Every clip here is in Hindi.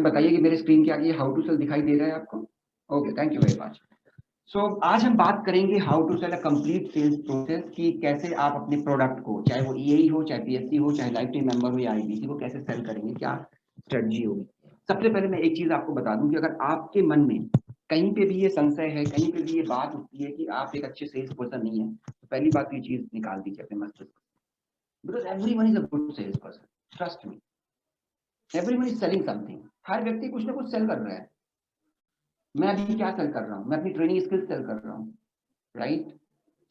बताइए कि मेरे स्क्रीन के आगे हाउ टू सेल दिखाई दे रहा है आपको? Okay, thank you very much. So आज हम बात करेंगे how to sell a complete sales process, कि कैसे आप अपने प्रोडक्ट को, चाहे वो ईएई हो, चाहे पीएससी हो, चाहे लाइफ टाइम मेंबर हो या आईबीसी को, कैसे सेल करेंगे, क्या स्ट्रेटजी होगी। सबसे पहले मैं एक चीज आपको बता दूं कि अगर आपके मन में कहीं पे भी ये संशय है, कहीं पे भी ये बात उठती है कि आप एक अच्छे सेल्स पर्सन नहीं है, तो पहली बात ये चीज निकाल दीजिए अपने मस्तिष्क, because everyone is a good sales person, trust me, everyone is selling something. हर व्यक्ति कुछ ना कुछ सेल कर रहा है। मैं अभी क्या सेल कर रहा हूँ? मैं अपनी ट्रेनिंग स्किल्स सेल कर रहा हूँ, राइट?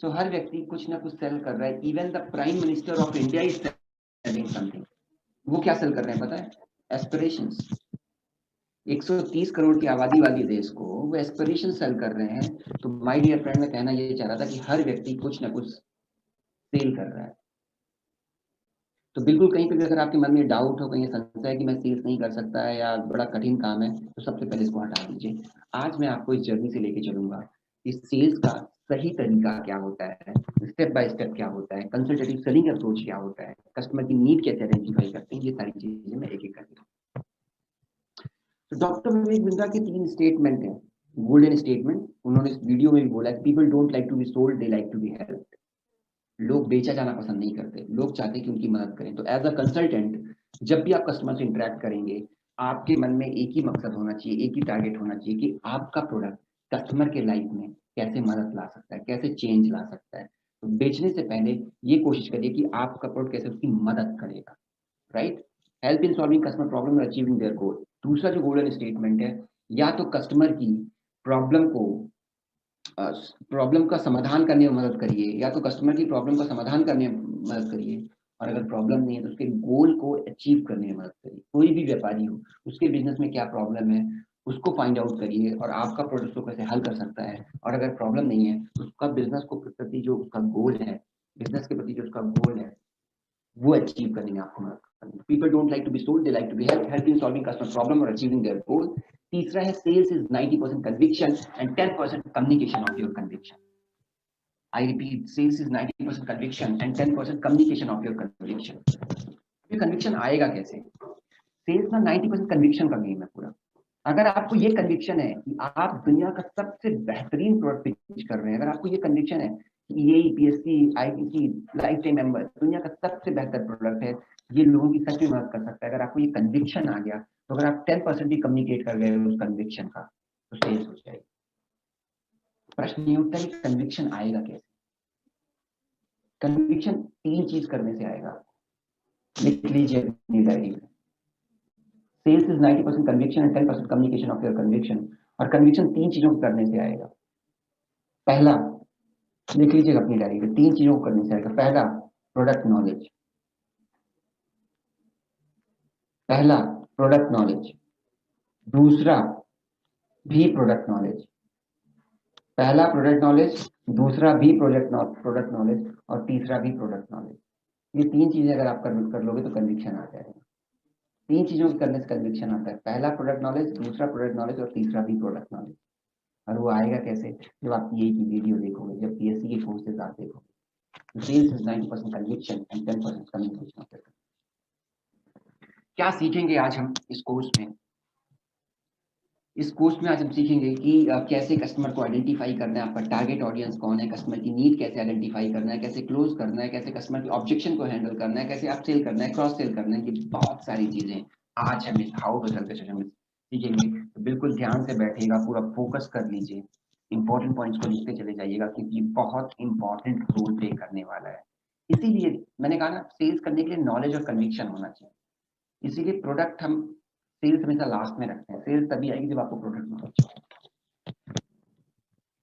सो हर व्यक्ति कुछ ना कुछ सेल कर रहा है। Even the prime minister of India is selling something. वो क्या सेल कर रहे हैं पता है? एस्पिरेशंस। 130 करोड़ की आबादी वाली देश को वो एस्पिरेशन सेल कर रहे हैं। तो माय डियर फ्रेंड, मैं कहना ये चाह रहा था कि हर व्यक्ति कुछ ना कुछ सेल कर रहा है। तो बिल्कुल कहीं पे भी अगर आपके मन में डाउट हो, कहीं संशय है कि मैं सेल्स नहीं कर सकता है या बड़ा कठिन काम है, तो सबसे पहले इसको हटा दीजिए। आज मैं आपको इस जर्नी से लेके चलूंगा। इस सेल्स का सही तरीका क्या होता है, स्टेप बाय स्टेप क्या होता है, कंसल्टेटिव सेलिंग अप्रोच क्या होता है, कस्टमर की नीड कैसे आइडेंटिफाई करते हैं, ये सारी चीजें मैं एक एक करके। तो डॉक्टर विवेक बिंद्रा के 3 स्टेटमेंट हैं, गोल्डन स्टेटमेंट। उन्होंने इस वीडियो में भी बोला है, people don't like to be sold, they like to be helped. लोग बेचा जाना पसंद नहीं करते, लोग चाहते हैं कि उनकी मदद करें। तो एज अ कंसल्टेंट, जब भी आप कस्टमर से इंटरेक्ट करेंगे, आपके मन में एक ही मकसद होना चाहिए, एक ही टारगेट होना चाहिए कि आपका प्रोडक्ट कस्टमर के लाइफ में कैसे मदद ला सकता है, कैसे चेंज ला सकता है। तो बेचने से पहले ये कोशिश करिए कि आपका प्रोडक्ट कैसे उसकी मदद करेगा, right? Help in solving customer problem और अचीविंग देयर गोल। दूसरा जो गोल्डन स्टेटमेंट है, या तो कस्टमर की प्रॉब्लम को प्रॉब्लम का समाधान करने में मदद करिए, या तो कस्टमर की प्रॉब्लम का समाधान करने में मदद करिए, और अगर प्रॉब्लम नहीं है तो उसके गोल को अचीव करने में मदद करिए। कोई भी व्यापारी हो, उसके बिजनेस में क्या प्रॉब्लम है उसको फाइंड आउट करिए और आपका प्रोडक्ट को कैसे हल कर सकता है। और अगर प्रॉब्लम नहीं है तो उसका बिजनेस को प्रति जो उसका गोल है, बिजनेस के प्रति जो उसका गोल है, वो अचीव करने में आपको मदद करनी है। People don't like to be sold, they like to be help in solving customer problem और अचीविंग देयर गोल। तीसरा है, sales is 90% conviction and 10% communication of your conviction. I repeat, sales is 90% conviction and 10% communication of your conviction. ये conviction आएगा कैसे? सेल्स ना 90% कन्विक्शन का गेम है पूरा। अगर आपको ये कन्विक्शन है कि आप दुनिया का सबसे बेहतरीन प्रोडक्ट पिच कर रहे हैं, अगर आपको ये कन्विक्शन है कि ये PSC, ITC, life time member दुनिया का सबसे बेहतर प्रोडक्ट है, ये लोगों की सच में मदद कर सकता है, अगर आपको ये कन्विक्शन आ गया, तो अगर आप 10% भी कम्युनिकेट कर गए उस कन्विक्शन का, तो सेल्स हो जाएगी। प्रश्न ये उठता है कि कन्विक्शन आएगा कैसे? कन्विक्शन 3 चीज करने से आएगा, लिख लीजिए अपनी डायरी में। Sales is 90% conviction and 10% communication of your conviction. और कन्विक्शन 3 चीजों को करने से आएगा। पहला, लिख लीजिएगा अपनी डायरी में, 3 चीजों को करने से आएगा। पहला, प्रोडक्ट नॉलेज। पहला, प्रोडक्ट नॉलेज। दूसरा भी प्रोडक्ट नॉलेज। पहला प्रोडक्ट नॉलेज, दूसरा भी प्रोडक्ट नॉलेज, और तीसरा भी प्रोडक्ट नॉलेज। ये 3 चीजें अगर आप कर लोगे तो कन्विक्शन आ जाएगा। 3 चीजों को करने से कन्विक्शन आता है, पहला प्रोडक्ट नॉलेज, दूसरा प्रोडक्ट नॉलेज, और तीसरा भी प्रोडक्ट नॉलेज। और वो आएगा कैसे? जब आप पीए की वीडियो देखोगे, जब पीएससी के कोर्सेज आप देखोगे। Sales is 90% conviction and 10% communication. क्या सीखेंगे आज हम इस कोर्स में? इस कोर्स में आज हम सीखेंगे कि कैसे कस्टमर को आइडेंटिफाई करना है, आपका टारगेट ऑडियंस कौन है, कस्टमर की नीड कैसे आइडेंटिफाई करना है, कैसे क्लोज करना है, कैसे कस्टमर की ऑब्जेक्शन को हैंडल करना है, कैसे आप सेल करना है, क्रॉस सेल करना है। ये बहुत सारी चीजें आज हम इस हाउ टू सेल के सेशन में सीखेंगे। तो बिल्कुल ध्यान से बैठिएगा, पूरा फोकस कर लीजिए, इंपॉर्टेंट पॉइंट्स को लिखते चले जाइएगा, क्योंकि बहुत इंपॉर्टेंट रोल प्ले करने वाला है। इसीलिए मैंने कहा ना, सेल्स करने के लिए नॉलेज और कन्विक्शन होना चाहिए। इसीलिए प्रोडक्ट हम सेल्स हमेशा लास्ट में रखते हैं। सेल्स तभी आएगी जब आपको प्रोडक्ट नॉलेज।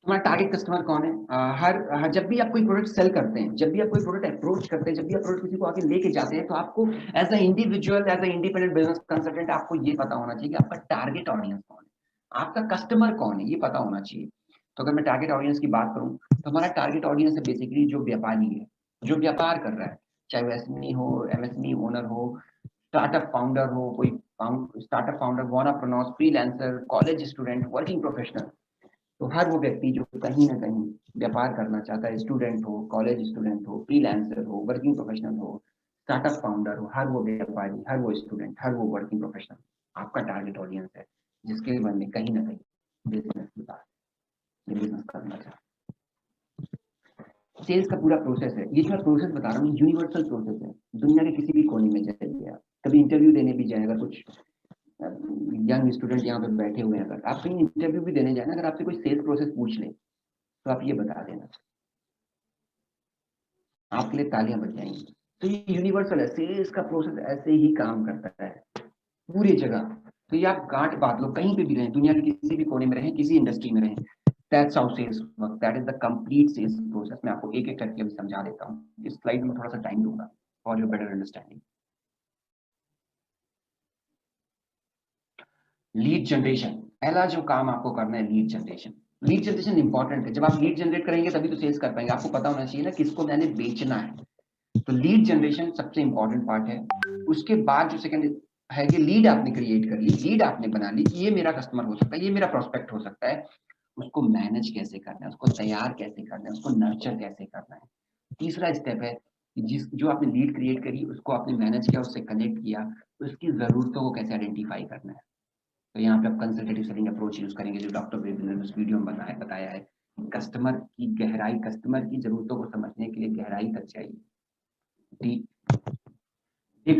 हमारा टारगेट कस्टमर कौन है? जब भी आप कोई प्रोडक्ट सेल करते हैं, जब भी आप कोई प्रोडक्ट अप्रोच करते हैं, जब भी आप प्रोडक्ट किसी को आगे लेके जाते हैं, तो आपको as a individual, as a independent business consultant, आपको ये पता होना चाहिए कि आपका टारगेट ऑडियंस कौन है, आपका कस्टमर कौन है, ये पता होना चाहिए। तो अगर मैं टारगेट ऑडियंस की बात करूं, तो हमारा टारगेट ऑडियंस है बेसिकली जो व्यापारी है, जो व्यापार कर रहा है, चाहे वो एसएमई हो, एमएसएमई ओनर हो, स्टार्टअप फाउंडर हो, कोई startup founder, wantrepreneur, freelancer, college student, working professional. तो हर वो व्यक्ति जो कहीं ना कहीं व्यापार करना चाहता है, स्टूडेंट हो, कॉलेज स्टूडेंट हो, फ्रीलांसर हो, वर्किंग प्रोफेशनल हो, स्टार्टअप फाउंडर हो, हर वो व्यापारी, हर वो स्टूडेंट, हर वो वर्किंग प्रोफेशनल, आपका टारगेट ऑडियंस है जिसके मन में कहीं ना कहीं बिजनेस की बात, बिजनेस करना चाहता। सेल्स का पूरा प्रोसेस है, ये जो प्रोसेस बता रहा हूँ यूनिवर्सल प्रोसेस है, दुनिया के किसी भी कोने में जाइए आप, कभी इंटरव्यू देने भी जाए, अगर कुछ यंग स्टूडेंट यहाँ पे बैठे हुए हैं, अगर आप कहीं इंटरव्यू भी देने जाए ना, अगर आपसे कोई सेल्स प्रोसेस पूछ ले तो आप ये बता देना, आपके लिए तालियां बज जाएंगी। तो ये यूनिवर्सल है, सेल्स का प्रोसेस ऐसे ही काम करता है पूरी जगह। तो ये आप गांठ बांध लो, कहीं पे भी रहें, दुनिया के किसी भी कोने में रहें, किसी इंडस्ट्री में रहें, that's how sales work, that is the complete sales process. मैं आपको एक एक करके अभी समझा देता हूँ, इस स्लाइड में थोड़ा सा टाइम दूंगा for your better understanding. Lead generation, पहला जो काम आपको करना है lead generation. Lead generation important है, जब आप लीड जनरेट करेंगे तभी तो सेल्स कर पाएंगे, आपको पता होना चाहिए ना किसको मैंने बेचना है। तो लीड जनरेशन सबसे इंपॉर्टेंट पार्ट है। उसके बाद जो सेकंड है कि लीड आपने क्रिएट कर ली, लीड आपने बना ली, ये मेरा कस्टमर हो सकता है, ये मेरा प्रोस्पेक्ट हो सकता है, उसको मैनेज कैसे करना है, उसको तैयार कैसे करना है, उसको नर्चर कैसे करना है। तीसरा स्टेप है जिस जो आपने लीड क्रिएट करी, उसको आपने मैनेज किया, उससे कनेक्ट किया, उसकी जरूरतों को कैसे आइडेंटिफाई करना है। तो यहाँ पे आप कंसल्टेटिव सेलिंग अप्रोच यूज करेंगे, जो डॉक्टर वेब ने उस वीडियो में बताया है। कस्टमर की गहराई, कस्टमर की जरूरतों को समझने के लिए गहराई तक चाहिए,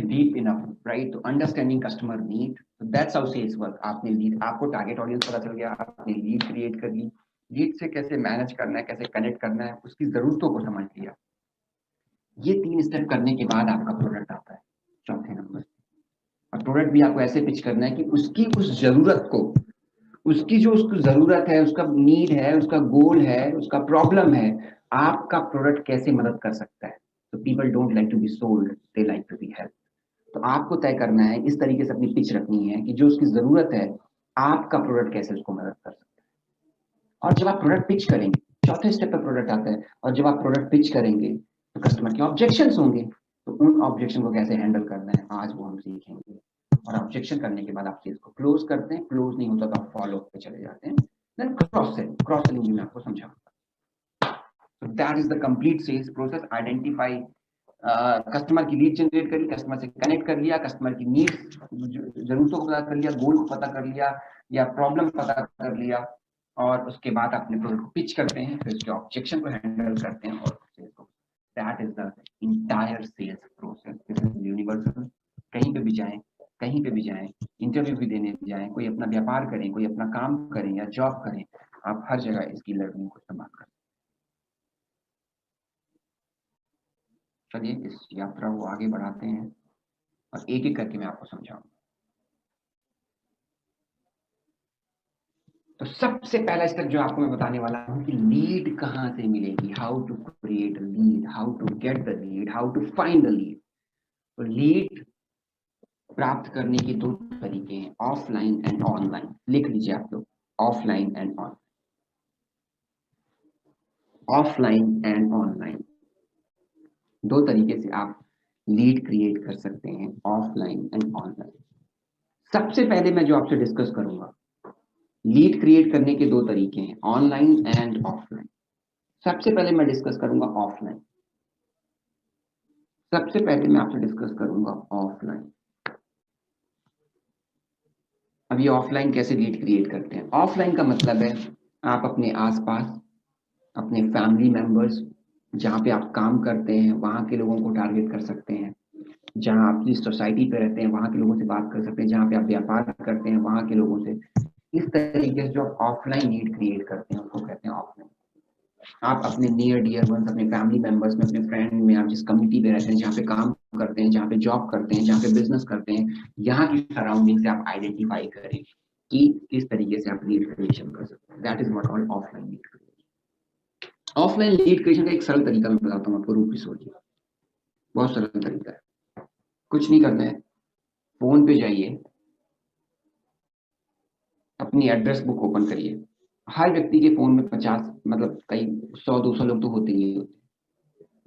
deep enough, right? तो understanding customer need, so that's how sales work। आपने लीड, आपको टारगेट ऑडियंस पता चल गया, आपने लीड क्रिएट कर ली, लीड से कैसे मैनेज करना है, कैसे कनेक्ट करना है, उसकी जरूरतों को समझ लिया। ये 3 स्टेप करने के बाद आपका प्रोडक्ट आता है चौथे नंबर। और प्रोडक्ट भी आपको ऐसे पिच करना है कि उसकी उस जरूरत को, उसकी जो उसकी जरूरत है, उसका नीड है, उसका गोल है, उसका प्रॉब्लम है, आपका प्रोडक्ट कैसे मदद कर सकता है। तो people don't like to be sold, they like to be help. तो आपको तय करना है, इस तरीके से अपनी पिच रखनी है कि जो उसकी जरूरत है, आपका प्रोडक्ट कैसे उसको मदद कर सकता है। और जब आप प्रोडक्ट पिच करेंगे, चौथे स्टेप पर प्रोडक्ट आता है, और जब आप प्रोडक्ट पिच करेंगे तो कस्टमर के ऑब्जेक्शंस होंगे, तो उन ऑब्जेक्शन को कैसे हैंडल करना है, आज वो हम सीखेंगे। और ऑब्जेक्शन करने के बाद आप चीज को क्लोज करते हैं, क्लोज नहीं होता तो आप फॉलो पे चले जाते हैं, then cross selling, cross selling भी मैं आपको समझाऊंगा। So that is the complete sales process. Identify customer की लीड जनरेट करी, कस्टमर से कनेक्ट कर लिया, कस्टमर की नीड्स, जरूरतों को पता कर लिया, गोल को पता कर लिया या प्रॉब्लम पता कर लिया, और उसके बाद अपने प्रोडक्ट को पिच करते हैं, फिर उसके ऑब्जेक्शन को हैंडल करते हैं और that is the entire sales process. This is universal. कहीं पे भी जाएं, कहीं पे भी जाएं, इंटरव्यू भी देने जाएं, कोई अपना व्यापार करें, कोई अपना काम करें या जॉब करें, आप हर जगह इसकी लर्निंग को इस्तेमाल करें। चलिए इस यात्रा को आगे बढ़ाते हैं और एक एक करके मैं आपको समझाऊंगा। तो सबसे पहला स्टेप जो आपको मैं बताने वाला हूं कि लीड कहां से मिलेगी, how to create a lead, how to get the lead, how to find the lead. तो लीड प्राप्त करने के 2 तरीके हैं, ऑफलाइन एंड ऑनलाइन। लिख लीजिए आप लोग, offline and online, offline and online, 2 तरीके से आप लीड क्रिएट कर सकते हैं, ऑफलाइन एंड ऑनलाइन। सबसे पहले मैं जो आपसे डिस्कस करूंगा, लीड क्रिएट करने के 2 तरीके हैं, ऑनलाइन एंड ऑफलाइन। सबसे पहले मैं डिस्कस करूंगा ऑफलाइन, सबसे पहले मैं आपसे डिस्कस करूंगा ऑफलाइन। अब ये ऑफलाइन कैसे लीड क्रिएट करते हैं। ऑफलाइन का मतलब है आप अपने आसपास, अपने फैमिली मेंबर्स, जहाँ पे आप काम करते हैं वहाँ के लोगों को टारगेट कर सकते हैं, जहाँ आप जिस सोसाइटी पे रहते हैं वहाँ के लोगों से बात कर सकते हैं, जहाँ पे आप व्यापार करते हैं वहाँ के लोगों से। इस तरीके से जो ऑफलाइन लीड क्रिएट करते हैं उसको कहते हैं ऑफलाइन। आप अपने नियर डियर वंस, अपने फैमिली मेंबर्स में, अपने फ्रेंड में, आप जिस कम्युनिटी पे रहते हैं, जहाँ पे काम करते हैं, जहाँ पे जॉब करते हैं, जहाँ पे बिजनेस करते हैं, यहाँ की सराउंडिंग से आप आइडेंटिफाई करें कि किस तरीके से आप लीड क्रिएशन कर सकते हैं। That is what called offline lead creation. Offline lead creation का एक सरल तरीका मैं बताता हूँ आपको, रूप सोचिए, बहुत सरल तरीका है, कुछ नहीं करना है, फोन पे जाइए, अपनी एड्रेस बुक ओपन करिए। हर व्यक्ति के फोन में 50, मतलब कई 100-200 लोग तो होते ही होते हैं,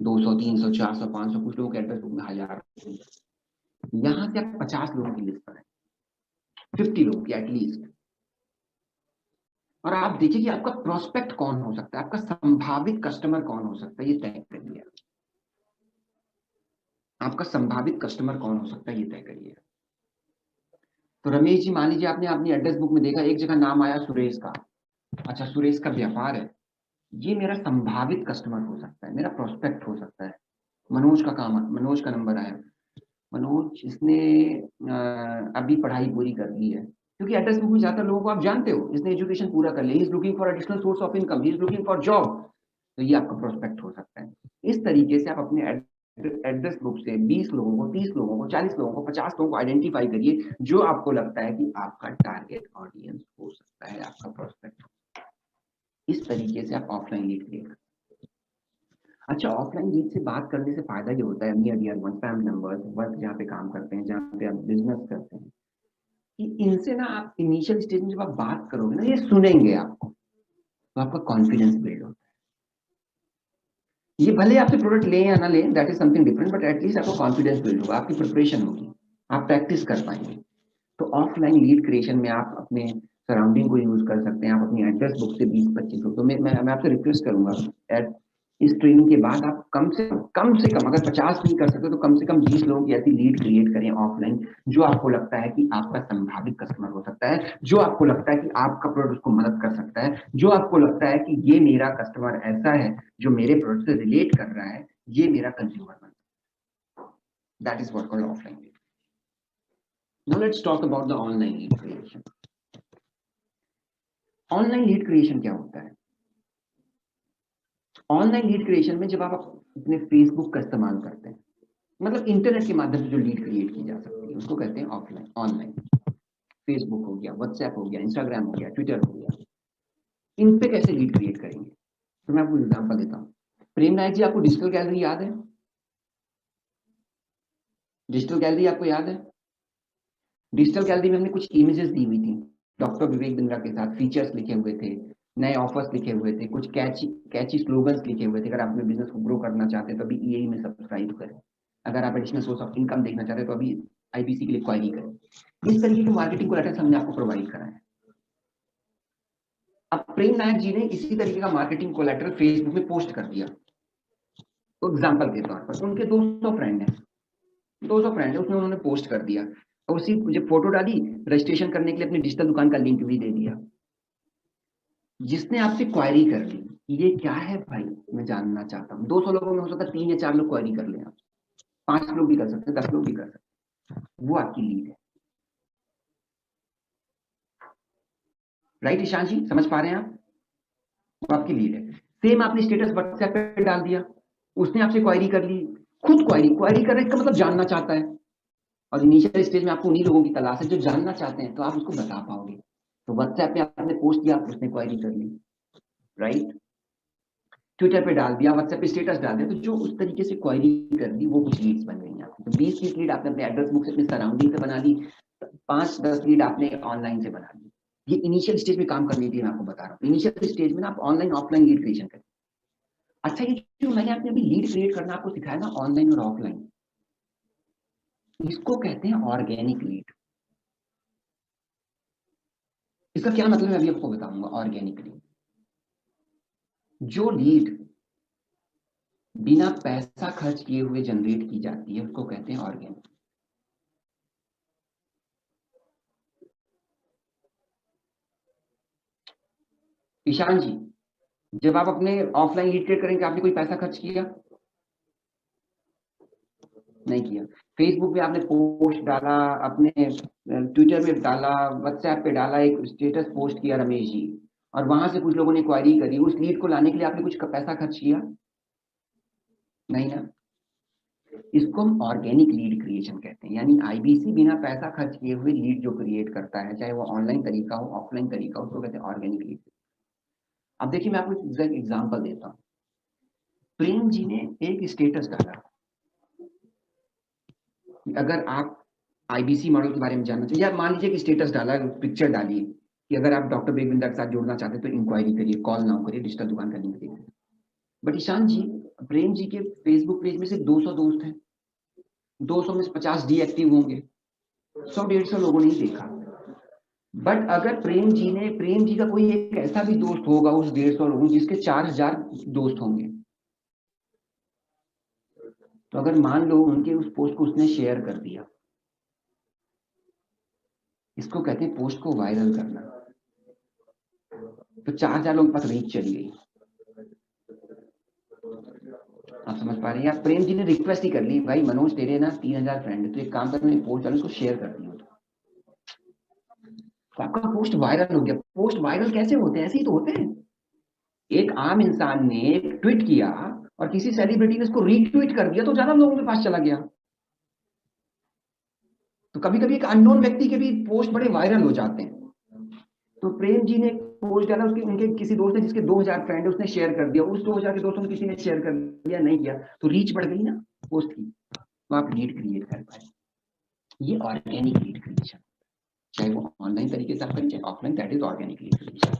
200, 300, 400, 500, कुछ लोगों के एड्रेस बुक में 1000। यहाँ से आप 50 लोगों की लिस्ट बनाए, 50 लोग की एटलीस्ट, और आप देखिए कि आपका प्रोस्पेक्ट कौन हो सकता है, आपका संभावित कस्टमर कौन हो सकता है, ये तय करिए। आपका संभावित कस्टमर कौन हो सकता है ये तय करिए। तो रमेश जी, मान लीजिए आपने अपनी एड्रेस बुक में देखा एक जगह नाम आया सुरेश का। अच्छा, सुरेश का व्यापार है, ये मेरा संभावित कस्टमर हो सकता है, मेरा प्रोस्पेक्ट हो सकता है। मनोज का काम, मनोज का नंबर आया, मनोज इसने अभी पढ़ाई पूरी कर ली है, क्योंकि एड्रेस बुक में ज्यादातर लोगों को आप जानते हो, इसने एजुकेशन पूरा कर लिया, is looking for additional source of income, is looking for job. तो ये आपका प्रोस्पेक्ट हो सकता है। इस तरीके से आप अपने एड्रेस बुक से 20 लोगों को, 30 लोगों को, 40 लोगों को, 50 लोगों को आइडेंटिफाई करिए, जो आपको लगता है कि आपका टारगेट ऑडियंस हो सकता है, आपका प्रोस्पेक्ट। इस तरीके से आप ऑफलाइन लीड क्रिएट। अच्छा, ऑफलाइन लीड से बात करने से फायदा ये होता है, near dear one, family members, work जहाँ पे काम करते हैं, जहाँ पे आप बिजनेस करते हैं, कि इनसे ना आप इनिशियल स्टेज में जब आप बात करोगे ना, ये सुनेंगे आपको, तो आपका कॉन्फिडेंस बिल्ड होता है। ये भले आपसे प्रोडक्ट लें या ना लें, that is something different, but at least आपका कॉन्फिडेंस बिल्ड होगा, आपकी प्रिपरेशन होगी, आप प्रैक्टिस कर पाएंगे। तो ऑफलाइन लीड क्रिएशन में आप अपने सराउंडिंग को यूज कर सकते हैं। आप अपनी एड्रेस बुक से 20-25 लोग, तो मैं आपसे रिक्वेस्ट करूंगा, इस ट्रेनिंग के बाद आप कम से कम अगर 50 नहीं कर सकते तो कम से कम 20 लोगों की ऐसी लीड क्रिएट करें ऑफलाइन, जो आपको लगता है कि आपका संभावित कस्टमर हो सकता है, जो आपको लगता है कि आपका प्रोडक्ट उसको मदद कर सकता है, जो आपको लगता है कि ये मेरा कस्टमर ऐसा है जो मेरे प्रोडक्ट से रिलेट कर रहा है, ये मेरा कंज्यूमर बन। That is what called offline lead. Now let's talk about the online lead creation. Online lead creation क्या होता है? ऑनलाइन लीड क्रिएशन में जब आप अपने फेसबुक का इस्तेमाल करते हैं, मतलब इंटरनेट के माध्यम से जो लीड क्रिएट की जा सकती है, उसको कहते हैं ऑफलाइन। ऑनलाइन फेसबुक हो गया, व्हाट्सएप हो गया, इंस्टाग्राम हो गया, ट्विटर हो गया, इन पे कैसे लीड क्रिएट करेंगे? तो मैं आपको एग्जांपल देता हूँ। प्रेम नायक जी, आपको डिजिटल गैलरी याद है? डिजिटल गैलरी आपको याद है? डिजिटल गैलरी में हमने कुछ इमेजेस दी हुई थी, डॉक्टर विवेक बिंद्रा के साथ फीचर्स लिखे हुए थे, नए ऑफर्स लिखे हुए थे, कुछ कैची कैची स्लोगन्स लिखे हुए थे। अगर आप अपने बिजनेस को ग्रो करना चाहते हैं तो अभी ईएई में सब्सक्राइब करें, अगर आप एडिशनल सोर्स ऑफ इनकम देखना चाहते हैं तो अभी आईबीसी के लिए क्वारी करें। इस तरीके के मार्केटिंग कोलैटरल्स हमने आपको प्रोवाइड करा है। अब प्रेम नायक जी ने इसी तरीके का मार्केटिंग कोलैटरल फेसबुक में पोस्ट कर दिया। तो एग्जाम्पल के तौर पर उनके 200 फ्रेंड हैं, 200 फ्रेंड है, उसमें उन्होंने पोस्ट कर दिया, और उसी जब फोटो डाली, रजिस्ट्रेशन करने के लिए अपनी डिजिटल दुकान का लिंक भी दे दिया। जिसने आपसे क्वायरी कर ली, ये क्या है भाई, मैं जानना चाहता हूँ, 200 लोगों में हो सकता है 3 या 4 लोग क्वायरी कर ले, आप 5 लोग भी कर सकते हैं, 10 लोग भी कर सकते हैं, वो आपकी लीड है। राइट ईशान जी, समझ पा रहे हैं आप? वो आपकी लीड है। सेम आपने स्टेटस व्हाट्सएप पे डाल दिया, उसने आपसे क्वायरी कर ली, खुद क्वायरी क्वायरी कर रहे हैं, इसका मतलब जानना चाहता है, और इनिशियल स्टेज में आपको उन्हीं लोगों की तलाश है जो जानना चाहते हैं, तो आप उसको बता पाओगे। तो व्हाट्सएप पे आपने पोस्ट किया, उसने क्वायरी कर ली, राइट? ट्विटर पे डाल दिया, व्हाट्सएप पे स्टेटस डाल दिया, तो जो उस तरीके से क्वायरी कर दी, वो कुछ लीड्स बन गई आपकी। तो 20 लीड आपने अपने एड्रेस बुक से, अपने सराउंडिंग से बना ली, 5-10 लीड आपने ऑनलाइन से बना ली। ये इनिशियल स्टेज में काम करने के लिए मैं आपको बता रहा हूँ। इनिशियल स्टेज में ना आप ऑनलाइन ऑफलाइन लीड क्रिएशन करें। अच्छा, ये जो मैंने आपने अभी लीड क्रिएट करना आपको सिखाया ना, ऑनलाइन और ऑफलाइन, इसको कहते हैं ऑर्गेनिक लीड। इसका क्या मतलब है अभी आपको बताऊंगा। ऑर्गेनिक लीड, जो लीड बिना पैसा खर्च किए हुए जनरेट की जाती है, उसको कहते हैं ऑर्गेनिक। ईशान जी, जब आप अपने ऑफलाइन लीड क्रिएट करेंगे, आपने कोई पैसा खर्च किया? नहीं किया। फेसबुक पे आपने पोस्ट डाला, अपने ट्विटर पे डाला, व्हाट्सएप पे डाला, एक स्टेटस पोस्ट किया रमेश जी, और वहां से कुछ लोगों ने क्वारी करी, उस लीड को लाने के लिए आपने कुछ पैसा खर्च किया? नहीं ना। इसको हम ऑर्गेनिक लीड क्रिएशन कहते हैं, यानी आईबीसी बिना पैसा खर्च किए हुए लीड जो क्रिएट करता है, चाहे वो ऑनलाइन तरीका हो, ऑफलाइन तरीका हो, उसको कहते हैं ऑर्गेनिक लीड। अब देखिए, मैं आपको एक एग्जांपल देता हूँ। प्रेम जी ने एक स्टेटस डाला, अगर आप आईबीसी मॉडल के बारे में जानना चाहिए, या मान लीजिए कि स्टेटस डाला, पिक्चर डाली कि अगर आप डॉक्टर बेगविंदर के साथ जुड़ना चाहते हैं तो इंक्वायरी करिए, कॉल ना करिए, डिजिटल दुकान का लिंक देखिए। बट ईशान जी, प्रेम जी के फेसबुक पेज में सिर्फ 200 दोस्त हैं, 200 में से 50 डीएक्टिव होंगे, 100-150 लोगों ने ही देखा। बट अगर प्रेम जी का कोई एक ऐसा भी दोस्त होगा उस 150 लोगों जिसके 4000 दोस्त होंगे, तो अगर मान लो उनके उस पोस्ट को उसने शेयर कर दिया, इसको कहते हैं पोस्ट को वायरल करना। तो 4,000 लोगों के पास रीच चली गई। आप समझ पा रहे हैं? प्रेम जी ने रिक्वेस्ट ही कर ली, भाई मनोज तेरे ना 3,000 फ्रेंड है, तो एक काम कर, मैंने पोस्ट डाली उसको शेयर कर दिया, तो आपका पोस्ट वायरल हो गया। पोस्ट वायरल कैसे होते हैं? ऐसे ही तो होते हैं। एक आम इंसान ने एक ट्वीट किया और किसी सेलिब्रिटी ने उसको रीट्वीट कर दिया तो ज्यादा लोगों के पास चला गया। तो कभी कभी एक अननोन व्यक्ति के भी पोस्ट बड़े वायरल हो जाते हैं। तो प्रेम जी ने पोस्ट डाला, उसके उनके किसी दोस्त ने जिसके 2,000 फ्रेंड है उसने शेयर कर दिया, उस 2,000 के दोस्तों ने किसी ने शेयर कर दिया, नहीं किया, तो रीच बढ़ गई ना पोस्ट की, तो आप लीड क्रिएट कर पाए। ये ऑर्गेनिक लीड क्रिएशन, चाहे वो ऑनलाइन तरीके से आप करें चाहे offline, that is organic lead creation.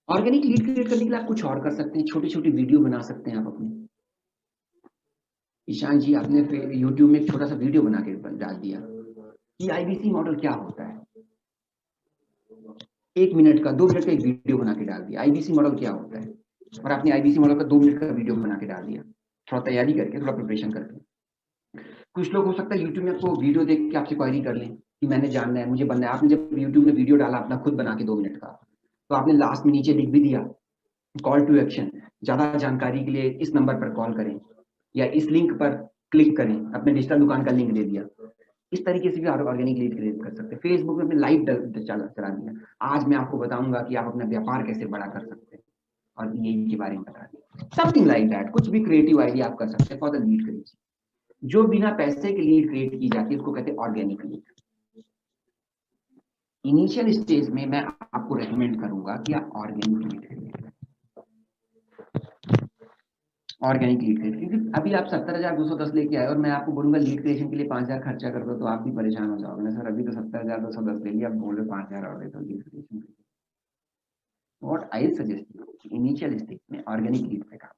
Organic lead create करने के लिए आप कुछ और कर सकते हैं, छोटी छोटी वीडियो बना सकते हैं आप अपनी। ईशान जी आपने यूट्यूब में एक छोटा सा वीडियो बना के डाल दिया कि आईबीसी मॉडल क्या होता है, 1 मिनट का 2 मिनट का एक वीडियो बना के डाल दिया, आईबीसी मॉडल क्या होता है, और आपने आईबीसी मॉडल का 2 मिनट का वीडियो बना के डाल दिया, थोड़ा तैयारी करके, थोड़ा प्रिपरेशन करके। कुछ लोग हो सकता है यूट्यूब में आपको वीडियो देख के आपसे क्वेरी कर लें कि मैंने जानना है, मुझे बनना है। आपने जब यूट्यूब में वीडियो डाला अपना खुद बना के 2 मिनट का, तो आपने लास्ट में नीचे लिख भी दिया कॉल टू एक्शन, ज्यादा जानकारी के लिए इस नंबर पर कॉल करें या इस लिंक पर क्लिक करें, अपने डिजिटल दुकान का लिंक दे दिया। इस तरीके से भी आप ऑर्गेनिक लीड क्रिएट कर सकते हैं। फेसबुक में अपने लाइव चला दिया, आज मैं आपको बताऊंगा कि आप अपना व्यापार कैसे बड़ा कर सकते हैं, और यही के बारे में बता दिया, समथिंग लाइक दैट। कुछ भी क्रिएटिव आइडिया आप कर सकते हैं फॉर द लीड क्रिएशन। जो बिना पैसे के लीड क्रिएट की जाती है उसको कहते हैं ऑर्गेनिक लीड। इनिशियल स्टेज में मैं आपको रेकमेंड करूंगा कि आप ऑर्गेनिक लीड क्रिएट करें, ऑर्गेनिक लीड क्रिएट। क्योंकि अभी आप 70,210 लेके आए और मैं आपको बोलूंगा लीड क्रिएशन के लिए 5,000 खर्चा कर दो, तो आप भी परेशान हो जाओगे ना सर, अभी तो 70,210 ले लिया, आप बोल रहे 5,000 और दे दो लीड क्रिएशन के लिए। What I suggest you, initial stage में ऑर्गेनिक लीड पे काम।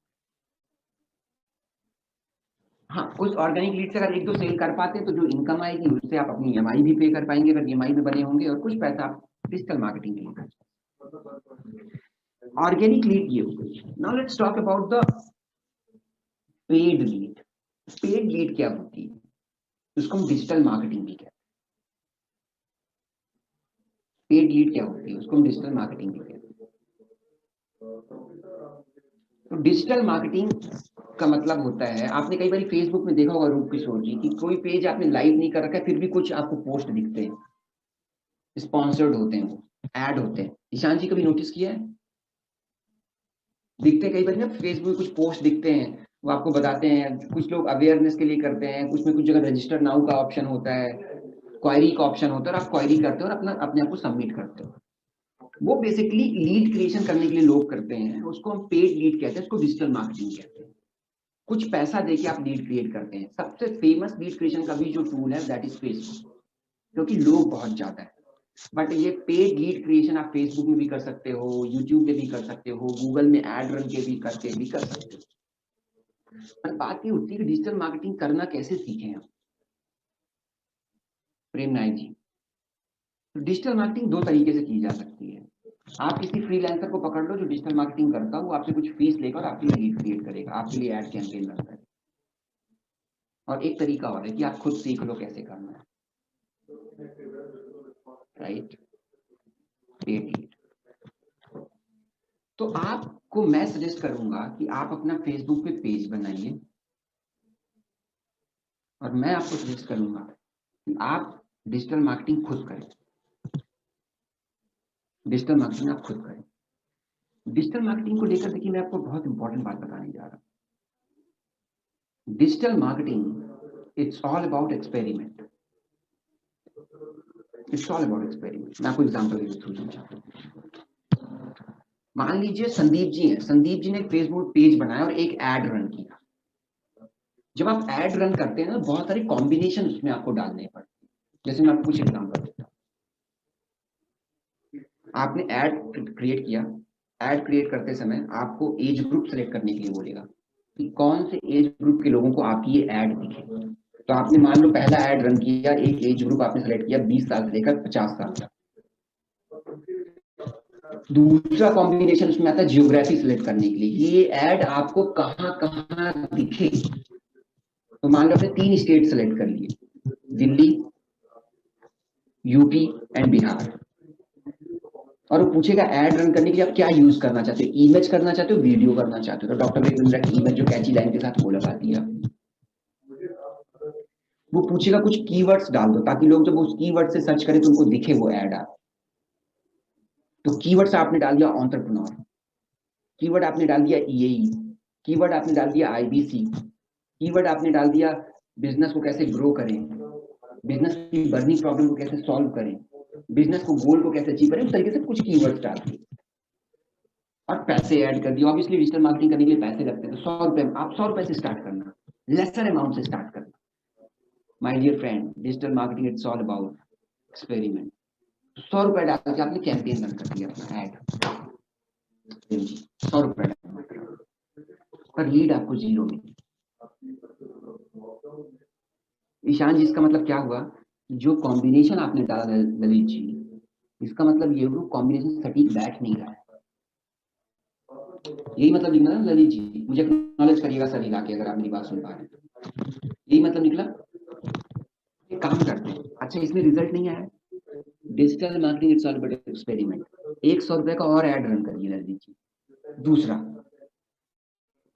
हाँ, कुछ ऑर्गेनिक लीड से अगर 1-2 सेल कर पाते हैं तो जो इनकम आएगी उससे आप अपनी ईएमआई भी पे कर पाएंगे, अगर ईएमआई में बने होंगे, और कुछ पैसा आप डिजिटल मार्केटिंग के लिए कर सकते। ऑर्गेनिक लीड ये हो गई। Now let's talk about the paid lead. Paid lead क्या होती है? उसको हम डिजिटल मार्केटिंग भी कहते हैं। पेड लीड क्या होती है? उसको हम डिजिटल मार्केटिंग भी कहते हैं। तो डिजिटल मार्केटिंग का मतलब होता है, आपने कई बार फेसबुक में देखा होगा रूप किशोर जी की, कोई पेज आपने लाइव नहीं कर रखा है फिर भी कुछ आपको पोस्ट दिखते हैं, स्पॉन्सर्ड होते हैं, वो ऐड होते हैं। ईशान जी कभी नोटिस किया है? दिखते कई बार ना फेसबुक में कुछ पोस्ट दिखते हैं, वो आपको बताते हैं, कुछ लोग अवेयरनेस के लिए करते हैं, कुछ में कुछ जगह रजिस्टर नाउ का ऑप्शन होता है, क्वेरी का ऑप्शन होता है, और आप क्वेरी करते हो और अपने आप को सबमिट करते हो। वो बेसिकली लीड क्रिएशन करने के लिए लोग करते हैं, उसको हम पेड लीड कहते हैं, उसको डिजिटल मार्केटिंग कहते हैं। कुछ पैसा देके आप लीड क्रिएट करते हैं। सबसे फेमस लीड क्रिएशन का भी जो टूल है दैट इज फेसबुक, क्योंकि लोग बहुत ज्यादा है। बट ये पेड लीड क्रिएशन आप फेसबुक में भी कर सकते हो, यूट्यूब में भी कर सकते हो, गूगल में एड रन के भी करके भी कर सकते हो। पर बात ये होती है कि डिजिटल मार्केटिंग करना कैसे सीखे हम? प्रेम नायक जी, तो डिजिटल मार्केटिंग 2 तरीके से की जा सकती है। आप किसी फ्रीलांसर को पकड़ लो जो डिजिटल मार्केटिंग करता हो, वो आपसे कुछ फीस लेकर आपके लिए लीड क्रिएट करेगा, आपके लिए एड कैंपेन रन करेगा। और एक तरीका और है कि आप खुद सीख लो कैसे करना है, राइट? Paid lead. तो आपको मैं सजेस्ट करूंगा कि आप अपना फेसबुक पे पेज बनाइए, और मैं आपको सजेस्ट करूंगा कि आप डिजिटल मार्केटिंग खुद करें। डिजिटल मार्केटिंग आप खुद करें। डिजिटल मार्केटिंग को लेकर देखिए, मैं आपको बहुत इंपॉर्टेंट बात बताने जा रहा हूं। Digital marketing it's all about experiment, it's all about experiment. मैं आपको एग्जांपल देता हूं। मान लीजिए संदीप जी हैं, संदीप जी ने एक फेसबुक पेज बनाया और एक एड रन किया। जब आप एड रन करते हैं ना, बहुत सारे कॉम्बिनेशन उसमें आपको डालने पड़ते हैं। जैसे मैं आपको कुछ एग्जांपल देता हूं। आपने ऐड क्रिएट किया, ऐड क्रिएट करते समय आपको एज ग्रुप सेलेक्ट करने के लिए बोलेगा कि कौन से एज ग्रुप के लोगों को आपकी ये ऐड दिखे। तो आपने मान लो पहला ऐड रन किया, एक एज ग्रुप आपने सेलेक्ट किया 20 साल से लेकर 50 साल तक। दूसरा कॉम्बिनेशन उसमें आता है जियोग्राफी सिलेक्ट करने के लिए, ये ऐड आपको कहाँ कहाँ दिखे। तो मान लो आपने 3 स्टेट सेलेक्ट कर लिए, दिल्ली, यूपी एंड बिहार, और वो पूछेगा ऐड रन करने के लिए आप क्या यूज करना चाहते हो, इमेज करना चाहते हो, वीडियो करना चाहते हो, तो डॉक्टर वेगेंद्रा की इमेज जो कैची लाइन के साथ वो लगा दिया। वो पूछेगा कुछ कीवर्ड्स डाल दो ताकि लोग जब उस कीवर्ड से सर्च करें तो उनको दिखे वो ऐड आप। तो कीवर्ड्स आपने डाल दिया एंटरप्रेन्योर, कीवर्ड आपने डाल दिया ईएई, कीवर्ड आपने डाल दिया आईबीसी, कीवर्ड आपने डाल दिया बिजनेस को कैसे ग्रो करें, बिजनेस की बर्निंग प्रॉब्लम को कैसे सॉल्व करें, बिजनेस को गोल को कैसे अचीव करें, उस तरीके से कुछ कीवर्ड्स डाल दिए और पैसे ऐड कर दिए। ऑब्वियसली डिजिटल मार्केटिंग करने के लिए पैसे लगते हैं, तो 100 रुपए, आप 100 रुपए से स्टार्ट करना, लेसर अमाउंट से स्टार्ट करना। My dear friend, digital marketing it's all about experiment. 100 रुपए डाल के आपने कैंपेन रन कर दिया अपना ऐड, 100 रुपए पर लीड आपको 0 मिली। ईशान जी, इसका मतलब क्या हुआ, जो कॉम्बिनेशन आपने डाला ललित जी, इसका मतलब ये हुआ कॉम्बिनेशन सटीक बैठ नहीं रहा है। यही मतलब निकला ना ललित जी, मुझे एक्नॉलेज करिएगा सभी ला के अगर आप मेरी बात सुन पा रहे हैं। यही मतलब निकला, ये काम करते हैं। अच्छा, इसमें रिजल्ट नहीं आया, digital marketing it's all about experiment. 100 रुपए का और ऐड रन करिए ललित जी। दूसरा,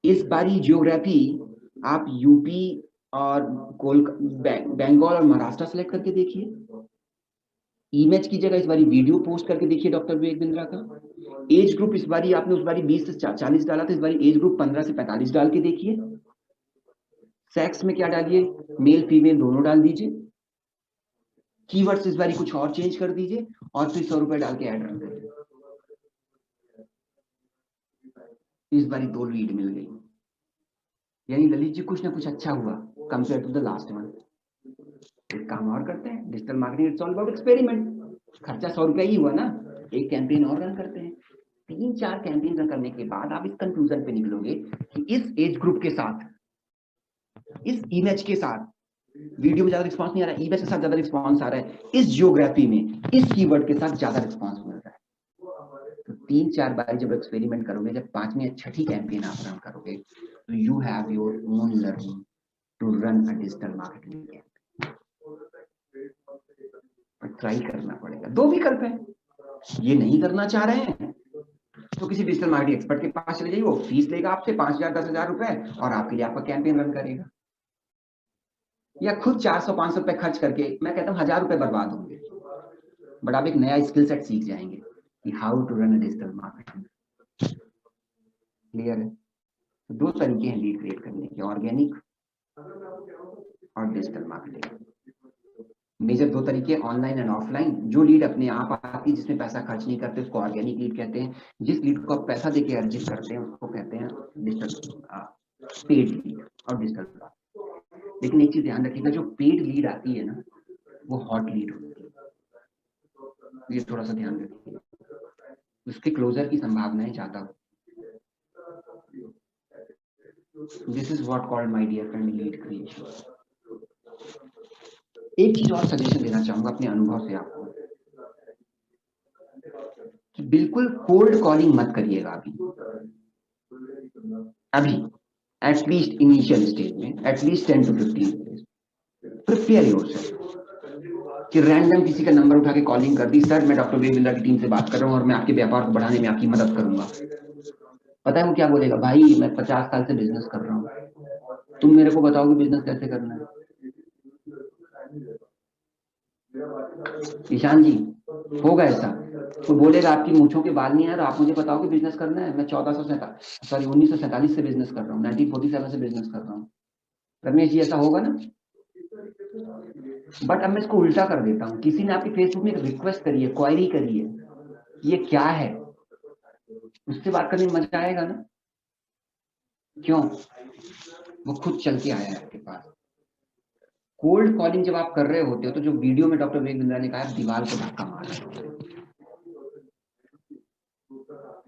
इस बारी ज्योग्राफी आप यूपी और बंगाल और महाराष्ट्र सेलेक्ट करके देखिए। इमेज की जगह इस बारी वीडियो पोस्ट करके देखिए डॉक्टर विवेक बिंद्रा का। एज ग्रुप इस बारी आपने उस बारी 20 से 40 डाला था, इस बारी एज ग्रुप 15 से 45 डाल के देखिए। सेक्स में क्या डालिए, मेल फीमेल दोनों डाल दीजिए। कीवर्ड्स इस बारी कुछ और चेंज कर दीजिए और फिर 100 रुपए डाल के ऐड रन करिए। इस बारी 2 लीड मिल गई, यानी ललित जी कुछ ना कुछ अच्छा हुआ compare to the last one. एक काम और करते हैं, digital marketing it's all about experiment. खर्चा 100 रुपया ही हुआ ना, एक कैंपेन और रन करते हैं। 3-4 कैंपेन रन करने के बाद आप इस कंक्लूजन पे निकलोगे कि इस एज ग्रुप के साथ, इस इमेज के साथ, वीडियो में ज्यादा रिस्पांस नहीं आ रहा है, इमेज के साथ ज्यादा रिस्पांस आ रहा है, इस जियोग्राफी में इस कीवर्ड के साथ ज्यादा रिस्पांस मिल रहा है। तो 3-4 बार जब एक्सपेरिमेंट करोगे, जब 5वीं या 6ठी कैंपेन आप रन करोगे, तो you have your own learning to run a digital marketing campaign. Try करना पड़ेगा। 2 विकल्प है, ये नहीं करना चाह रहे हैं तो किसी डिजिटल मार्केटिंग एक्सपर्ट के पास चले जाइए, वो फीस लेगा आपसे 5,000 10,000 रुपए और आपके लिए आपका कैंपेन रन करेगा। या खुद 400-500 रुपए खर्च करके, मैं कहता हूँ 1,000 रुपए बर्बाद होंगे, बट आप एक नया स्किल सेट सीख जाएंगे कि how to run a digital marketing. Clear है? तो 2 तरीके हैं लीड क्रिएट करने के, ऑर्गेनिक और डिजिटल मार्केटिंग। मेजर 2 तरीके, ऑनलाइन एंड ऑफलाइन। जो लीड अपने आप आती है, जिसमें पैसा खर्च नहीं करते, उसको ऑर्गेनिक लीड कहते हैं। जिस लीड को आप पैसा देके अर्जित करते हैं उसको कहते हैं डिजिटल पेड लीड और डिजिटल। लेकिन एक चीज ध्यान रखिएगा, जो पेड लीड आती है ना, वो हॉट लीड होती है, ये थोड़ा सा ध्यान रखिए, उसके क्लोजर की संभावनाएं ज्यादा होती है। This is what called my dear friend lead creation. एक चीज और सजेशन देना चाहूंगा अपने अनुभव से आपको, कि बिल्कुल कोल्ड कॉलिंग मत करिएगा अभी एटलीस्ट इनिशियल स्टेज में, at least 10 to 15 days prepare yourself कि रैंडम किसी का नंबर उठा के कॉलिंग कर दी, सर मैं डॉक्टर विवेक बिंद्रा की टीम से बात कर रहा हूँ और मैं आपके व्यापार को बढ़ाने में आपकी मदद करूंगा। पता है वो क्या बोलेगा, भाई मैं 50 साल से बिजनेस कर रहा हूँ, तुम मेरे को बताओ कि बिजनेस कैसे करना है। ईशान जी, होगा ऐसा, तो बोलेगा आपकी मूंछों के बाल नहीं है और आप मुझे बताओ कि बिजनेस करना है, मैं 1947 से बिजनेस कर रहा हूँ, 1947 से बिजनेस कर रहा हूँ। रमेश जी, ऐसा होगा ना? बट अब मैं इसको उल्टा कर देता हूँ, किसी ने आपकी फेसबुक में एक रिक्वेस्ट करी है, क्वायरी करी है, ये क्या है, उससे बात करने में मजा आएगा ना? क्यों? वो खुद चल के आया है आपके पास। कोल्ड कॉलिंग जब आप कर रहे होते हो, तो जो वीडियो में डॉक्टर विवेक बिंद्रा ने कहा, दीवार को धक्का मार रहे होते हो,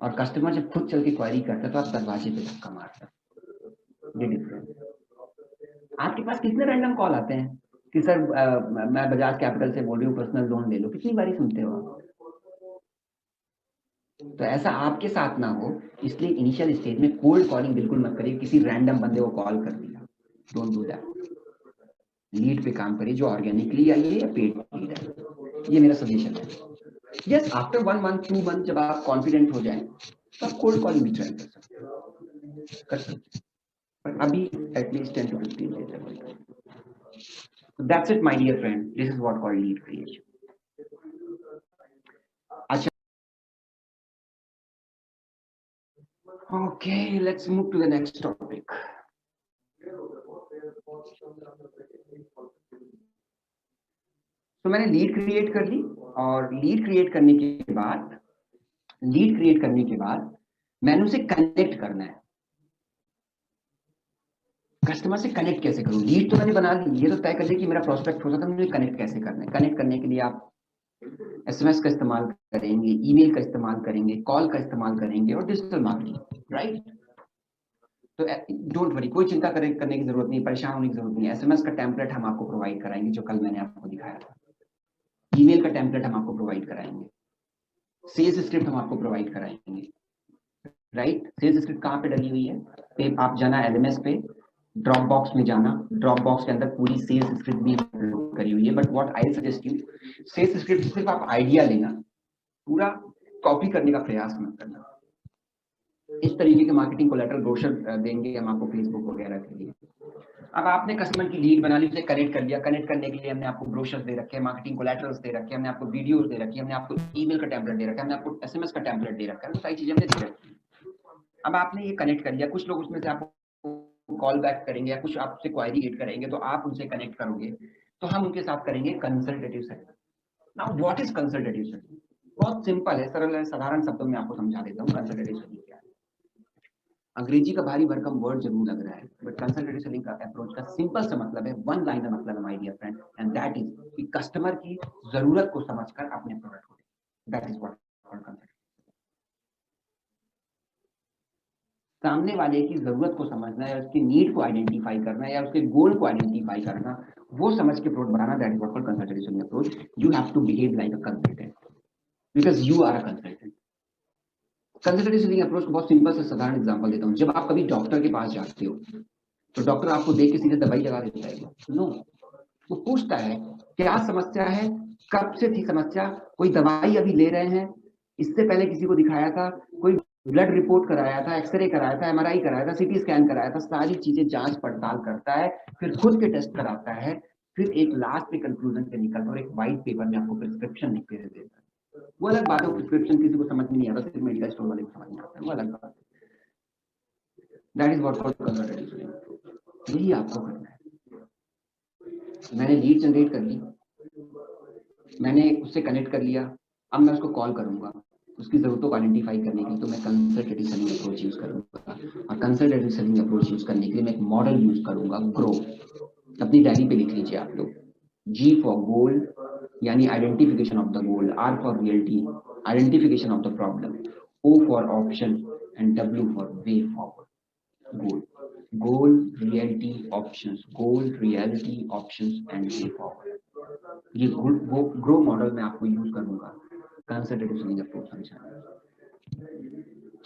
और कस्टमर जब खुद चल के क्वायरी करता है तो आप दरवाजे पे धक्का मारते हो। ये डिफरेंस। आपके पास कितने रैंडम कॉल आते हैं कि सर मैं बजाज कैपिटल से बोल रही हूँ, पर्सनल लोन ले लो, कितनी बारी सुनते हो आप? तो ऐसा आपके साथ ना हो, इसलिए इनिशियल स्टेज में कोल्ड कॉलिंग बिल्कुल मत करिए, किसी रैंडम बंदे को कॉल कर दिया, डोंट डू दैट। लीड पे काम करिए, जो ऑर्गेनिकली आई है या पेड लीड है। ये मेरा सजेशन है। यस, आफ्टर 1 मंथ 2 मंथ जब आप कॉन्फिडेंट हो जाएं तो आप कोल्ड कॉलिंग भी ट्राई कर सकते हैं, पर अभी at least 10 to 15 days. That's it, my dear friend. This is what called lead creation. अच्छा, okay, let's move to the next topic. तो मैंने लीड क्रिएट कर ली, और लीड क्रिएट करने के बाद मैंने उसे कनेक्ट करना है। कस्टमर से कनेक्ट कैसे करूं? लीड तो मैंने बना ली, ये तो तय कर लिया कि मेरा प्रोस्पेक्ट हो सकता है, मुझे कनेक्ट कैसे करना है। कनेक्ट करने के लिए आप एसएमएस का इस्तेमाल करेंगे, ईमेल का इस्तेमाल करेंगे, कॉल का इस्तेमाल करेंगे और डिजिटल मार्केटिंग, राइट? तो डोंट वरी, कोई चिंता करने की जरूरत नहीं, परेशान होने की जरूरत नहीं। एसएमएस का टेम्पलेट हम आपको प्रोवाइड कराएंगे, जो कल मैंने आपको दिखाया था। ईमेल का टेम्पलेट हम आपको प्रोवाइड कराएंगे, सेल्स स्क्रिप्ट हम आपको प्रोवाइड कराएंगे, राइट? सेल्स स्क्रिप्ट कहाँ पे डली हुई है? पे आप जाना एलएमएस पे, ड्रॉप बॉक्स में जाना, ड्रॉप बॉक्स के अंदर पूरी सेल्स स्क्रिप्ट भी अपलोड करी हुई है। But what I suggest you, sales script सिर्फ आप आइडिया लेना, पूरा कॉपी करने का प्रयास मत करना। इस तरीके के मार्केटिंग कोलैटरल ब्रोशर देंगे हम आपको फेसबुक वगैरह के लिए। अब आपने कस्टमर की लीड बना ली, उसे कनेक्ट कर लिया। कनेक्ट करने के लिए हमने आपको ब्रोशर्स दे रखे हैं, मार्केटिंग कोलैटरल्स दे रखे हैं, हमने आपको वीडियोस दे रखी है, हमने आपको ईमेल का टेम्पलेट दे रखा है, हमने आपको एसएमएस का टेम्पलेट दे रखा है, वो सारी चीजें हमने दे रखी है। अब आपने ये कनेक्ट कर लिया, कुछ लोग उसमें से आपको कॉल बैक करेंगे या कुछ आपसे क्वेरी एड करेंगे, तो आप उनसे कनेक्ट करोगे, तो हम उनके साथ करेंगे consultative setting. Now what is consultative setting? बहुत सिंपल है, सरल है, साधारण शब्दों में आपको समझा देता हूँ कंसल्टेटिव सेटिंग क्या है। अंग्रेजी का भारी भरकम वर्ड जरूर लग रहा है, बट कंसल्टेटिव सेलिंग का अप्रोच का सिंपल सा मतलब है, वन लाइन का मतलब है my dear friend, and that is कि कस्टमर की जरूरत को समझकर अपने प्रोडक्ट को दें। That is what consultative. सामने वाले की जरूरत को समझना या उसकी नीड को आइडेंटिफाई करना या उसके गोल को आइडेंटिफाई करना, वो समझ के प्रोडक्ट बनाना, that is what called consultative selling approach. You have to behave like a consultant because you are a consultant. Consultative selling approach को बहुत सिंपल से साधारण एग्जांपल देता हूँ। जब आप कभी डॉक्टर के पास जाते हो तो डॉक्टर आपको देख के सीधे दवाई लगा देता है? नो, वो पूछता है क्या समस्या है, कब से थी समस्या, कोई दवाई अभी ले रहे हैं, इससे पहले किसी को दिखाया था, कोई ब्लड रिपोर्ट कराया था, एक्सरे कराया था, एमआरआई कराया था, सीटी स्कैन कराया था, सारी चीजें जांच पड़ताल करता है, फिर खुद के टेस्ट कराता है, फिर एक लास्ट पे कंक्लूजन पे निकलता है और एक व्हाइट पेपर में आपको प्रिस्क्रिप्शन लिख के देता है। वो अलग बात है, प्रिस्क्रिप्शन किसी को समझ में नहीं आता, सिर्फ मेडिकल स्टोर वाले को समझ में आता है, वो अलग बात है। That is what called consultative selling approach. यही आपको करना है। मैंने लीड जनरेट कर ली, मैंने उससे कनेक्ट कर लिया, अब मैं उसको कॉल करूंगा उसकी जरूरतों को आइडेंटिफाई करने के लिए, तो मैं कंसल्टेटिव सेलिंग अप्रोच यूज करूंगा। और कंसल्टेटिव सेलिंग अप्रोच यूज करने के लिए मैं एक मॉडल यूज करूंगा, ग्रो। अपनी डायरी पे लिख लीजिए आप लोग। जी फॉर गोल यानी identification of the goal, R for reality identification of the problem, O for option and W for way forward. Goal, goal, reality, options, goal, reality, options and way forward. ये ग्रो मॉडल मैं आपको यूज करूंगा कंसल्टेटिव सेलिंग अप्रोच समझाने।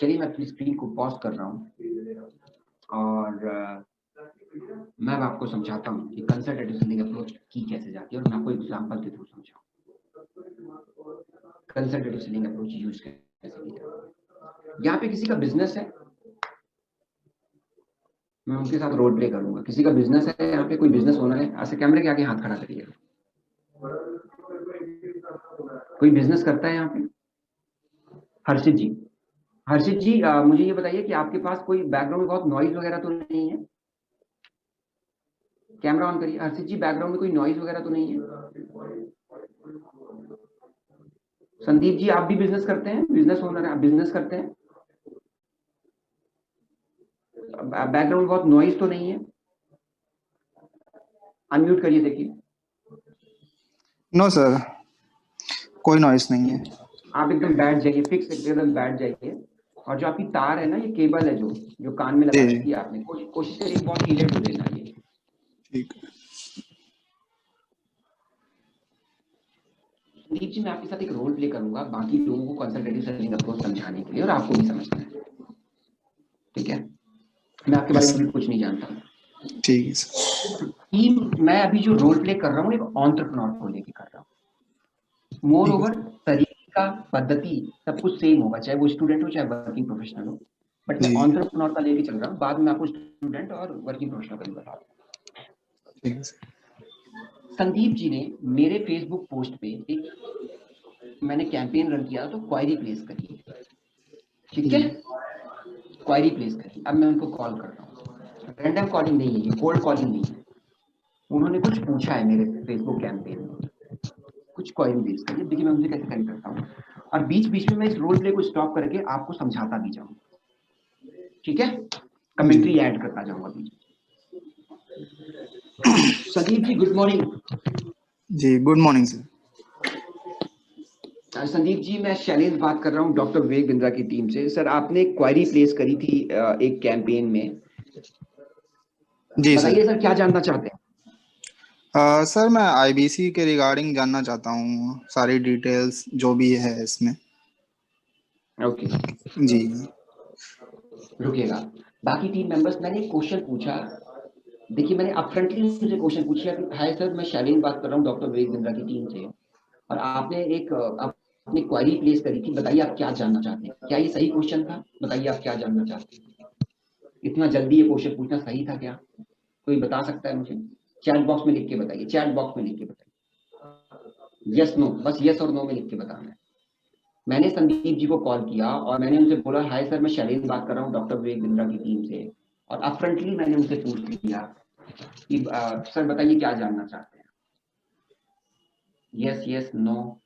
चलिए मैं अपनी स्क्रीन को पॉज कर रहा हूँ और मैं आपको समझाता हूँ कि कंसल्टेटिव सेलिंग अप्रोच की कैसे जाती है, और मैं आपको एग्जांपल के थ्रू समझाऊँ कंसल्टेटिव सेलिंग अप्रोच यूज कैसे की जाती है। यहाँ पे किसी का बिजनेस है, मैं उनके साथ रोल प्ले करूंगा। किसी का बिजनेस है, यहाँ पे कोई बिजनेस ओनर है, ऐसे कैमरे के आगे हाथ खड़ा करिएगा। कोई बिजनेस करता है यहाँ पे? हर्षित जी, हर्षित जी मुझे ये बताइए कि आपके पास कोई बैकग्राउंड में बहुत नॉइज वगैरह तो नहीं है? कैमरा ऑन करिए। हर्षित जी, बैकग्राउंड में कोई नॉइज वगैरह तो नहीं है? संदीप जी, आप भी बिजनेस करते हैं, बिजनेस ओनर है, आप बिजनेस करते हैं? बैकग्राउंड में बहुत नॉइज तो नहीं है? अनम्यूट करिए, देखिए। नो सर, कोई नॉइस नहीं है। आप एकदम बैठ जाइए, फिक्स एकदम बैठ जाइए। और जो आपकी तार है ना, ये केबल है जो कान में लगा रखी है आपने, कोशिश करिए बहुत हीटेड हो देना ये। ठीक है। संदीप जी, मैं आपके साथ एक रोल प्ले करूंगा बाकी लोगों को कंसल्टेटिव सेलिंग अप्रोच समझाने के लिए, और आपको भी समझना है, ठीक है? मैं आपके बारे में भी कुछ नहीं जानता। ठीक है सर। टीम, मैं अभी जो रोल प्ले कर रहा हूँ एक एंटरप्रेन्योर को लेके कर रहा हूँ। मोर ठीक है ओवर तरीका, पद्धति सब कुछ सेम होगा, चाहे वो स्टूडेंट हो चाहे वर्किंग प्रोफेशनल हो। बट मैं जी। एंटरप्रेन्योर का लेके चल रहा हूँ, बाद में आपको स्टूडेंट और वर्किंग प्रोफेशनल का भी बता दूँ। ठीक है सर। संदीप जी ने मेरे फेसबुक पोस्ट पे एक मैंने कैंपेन रन किया तो क्वायरी प्लेस करी, ठीक जी है, क्वायरी प्लेस करी। अब मैं उनको कॉल कर रहा हूँ, रैंडम कॉलिंग नहीं है ये, कोल्ड कॉलिंग नहीं है। उन्होंने कुछ पूछा है मेरे फेसबुक कैंपेन में, कुछ क्वायरी प्लेस करी। देखिए मैं उनसे कैसे करी करता हूँ, और बीच बीच में मैं इस रोल प्ले को स्टॉप करके आपको समझाता भी जाऊँ, ठीक है, जी कमेंट्री ऐड करता जाऊंगा बीच में। Sandeep ji good morning. जी, good morning sir. Sandeep ji मैं शैलेश बात कर रहा हूँ डॉक्टर विवेक बिंद्रा की टीम से। सर आपने एक क्वायरी प्लेस करी थी एक कैंपेन में, जी सर। बताइए सर क्या जानना चाहते हैं। सर मैं आईबीसी के रिगार्डिंग जानना चाहता हूँ, सारी डिटेल्स जो भी है इसमें। ओके जी रुकिएगा, बाकी टीम मेंबर्स, मैंने एक क्वेश्चन पूछा। देखिए मैंने अपफ्रंटली उनसे क्वेश्चन पूछा कि हाय सर मैं शैलेश बात कर रहा हूँ डॉक्टर विवेक बिंद्रा की टीम से, और आपने एक अपनी क्वायरी प्लेस करी थी, बताइए आप क्या जानना चाहते हैं। क्या ये सही क्वेश्चन था, बताइए आप क्या जानना चाहते हैं। इतना जल्दी ये क्वेश्चन पूछना सही था क्या, कोई बता सकता है मुझे। चैट बॉक्स में लिख के बताइए, चैट बॉक्स में लिख के बताइए, यस नो, बस यस और नो में लिख के बताना है। मैंने संदीप जी को कॉल किया और मैंने उनसे बोला हाय सर मैं शैलेश बात कर रहा हूँ डॉक्टर विवेक बिंद्रा की टीम से, और अपफ्रंटली मैंने उनसे पूछ लिया कि सर बताइए क्या जानना चाहते हैं। Yes yes no,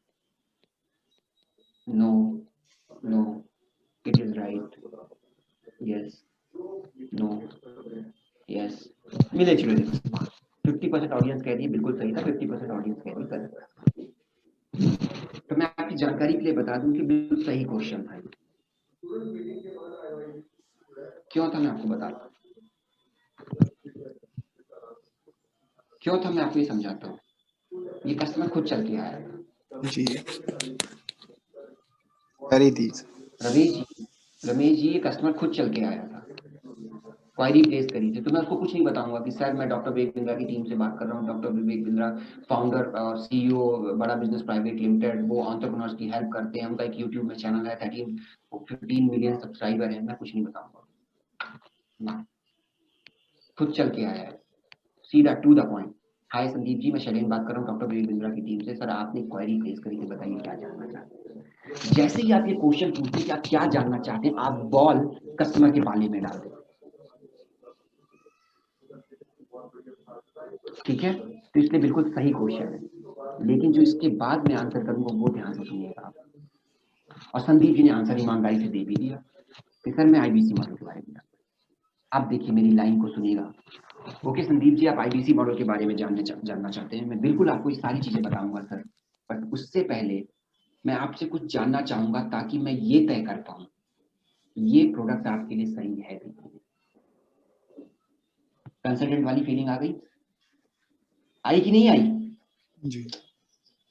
no, no, it is right, yes, no, yes, मिले जुले। 50% ऑडियंस कह रही है बिल्कुल सही था, 50% ऑडियंस कह रही है गलत था। तो मैं आपकी जानकारी के लिए बता दूं कि बिल्कुल सही क्वेश्चन था। क्यों था मैं आपको बताता हूँ, क्यों था मैं आपको ये समझाता हूँ। ये कस्टमर खुद चल के आया था। जी, करी थी सर। रमेश जी ये कस्टमर खुद चल के आया था, क्वायरी प्लेस करी थी। तो मैं उसको कुछ नहीं बताऊंगा कि सर मैं डॉक्टर विवेक बिंद्रा की टीम से बात कर रहा हूँ, डॉक्टर विवेक बिंद्रा फाउंडर और सीईओ बड़ा बिजनेस प्राइवेट लिमिटेड, वो एंटरप्रेन्योर्स की हेल्प करते हैं, उनका एक यूट्यूब में चैनल है, 15 मिलियन सब्सक्राइबर है। मैं कुछ नहीं बताऊंगा, खुद चल के आया है, सीधा टू द पॉइंट। हाय संदीप जी मैं शैलेश बात कर रहा हूँ डॉक्टर विवेक बिंद्रा की टीम से, सर आपने क्वायरी प्लेस करी थी, बताइए क्या जानना चाहते हैं। जैसे ही आप ये क्वेश्चन पूछते कि आप क्या जानना चाहते हैं, आप बॉल कस्टमर के पाले में डाल दें, ठीक है। तो इसलिए बिल्कुल सही क्वेश्चन है, लेकिन जो इसके बाद में आंसर करूंगा वो ध्यान से सुनिएगा आप। और संदीप जी ने आंसर ईमानदारी से दे भी दिया कि सर मैं आईबीसी मॉडल के बारे में जानता हूं। आप देखिए मेरी लाइन को सुनिएगा। ओके संदीप जी आप आईबीसी मॉडल के बारे में जानना चाहते हैं, मैं बिल्कुल आपको ये सारी चीजें बताऊंगा सर, बट उससे पहले मैं आपसे कुछ जानना चाहूंगा ताकि मैं ये तय कर पाऊं ये प्रोडक्ट आपके लिए सही है भी। कंसल्टेंट वाली फीलिंग आ गई, आई कि नहीं आई। जी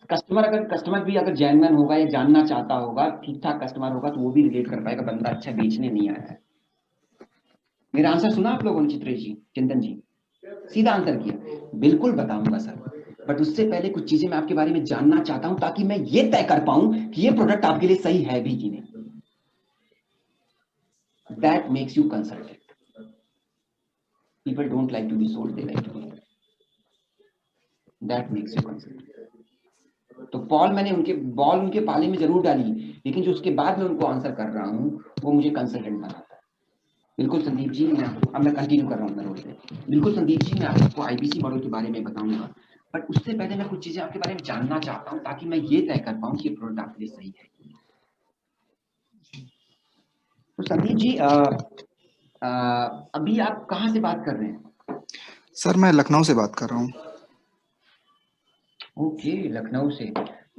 कस्टमर भी अगर जेन्युइन होगा या जानना चाहता होगा, ठीक ठाक कस्टमर होगा, तो वो भी रिलेट कर पाएगा, बंदा अच्छा बेचने नहीं आया है। मेरा आंसर सुना आप लोगों ने, चित्रेश जी, चिंतन जी, सीधा आंसर किया बिल्कुल बताऊंगा सर, बट उससे पहले कुछ चीजें मैं आपके बारे में जानना चाहता हूं ताकि मैं ये तय कर पाऊं कि ये प्रोडक्ट आपके लिए सही है भी कि नहीं। That makes you consultant. People don't like to be sold, they like to be, that makes you consultant. तो बॉल उनके पाले में जरूर डाली, लेकिन जो उसके बाद में उनको आंसर कर रहा हूं वो मुझे कंसल्टेंट बनाता है। बिल्कुल संदीप जी मैं कंटिन्यू कर रहा हूँ अपना रोल पे। बिल्कुल संदीप जी मैं आपको आईबीसी मॉडल के बारे में बताऊंगा, बट उससे पहले मैं कुछ चीजें आपके बारे में जानना चाहता हूँ ताकि मैं ये तय कर पाऊँ कि प्रोडक्ट आपके लिए सही है। तो संदीप जी अभी आप कहाँ से बात कर रहे हैं। सर मैं लखनऊ से बात कर रहा हूँ। ओके लखनऊ से,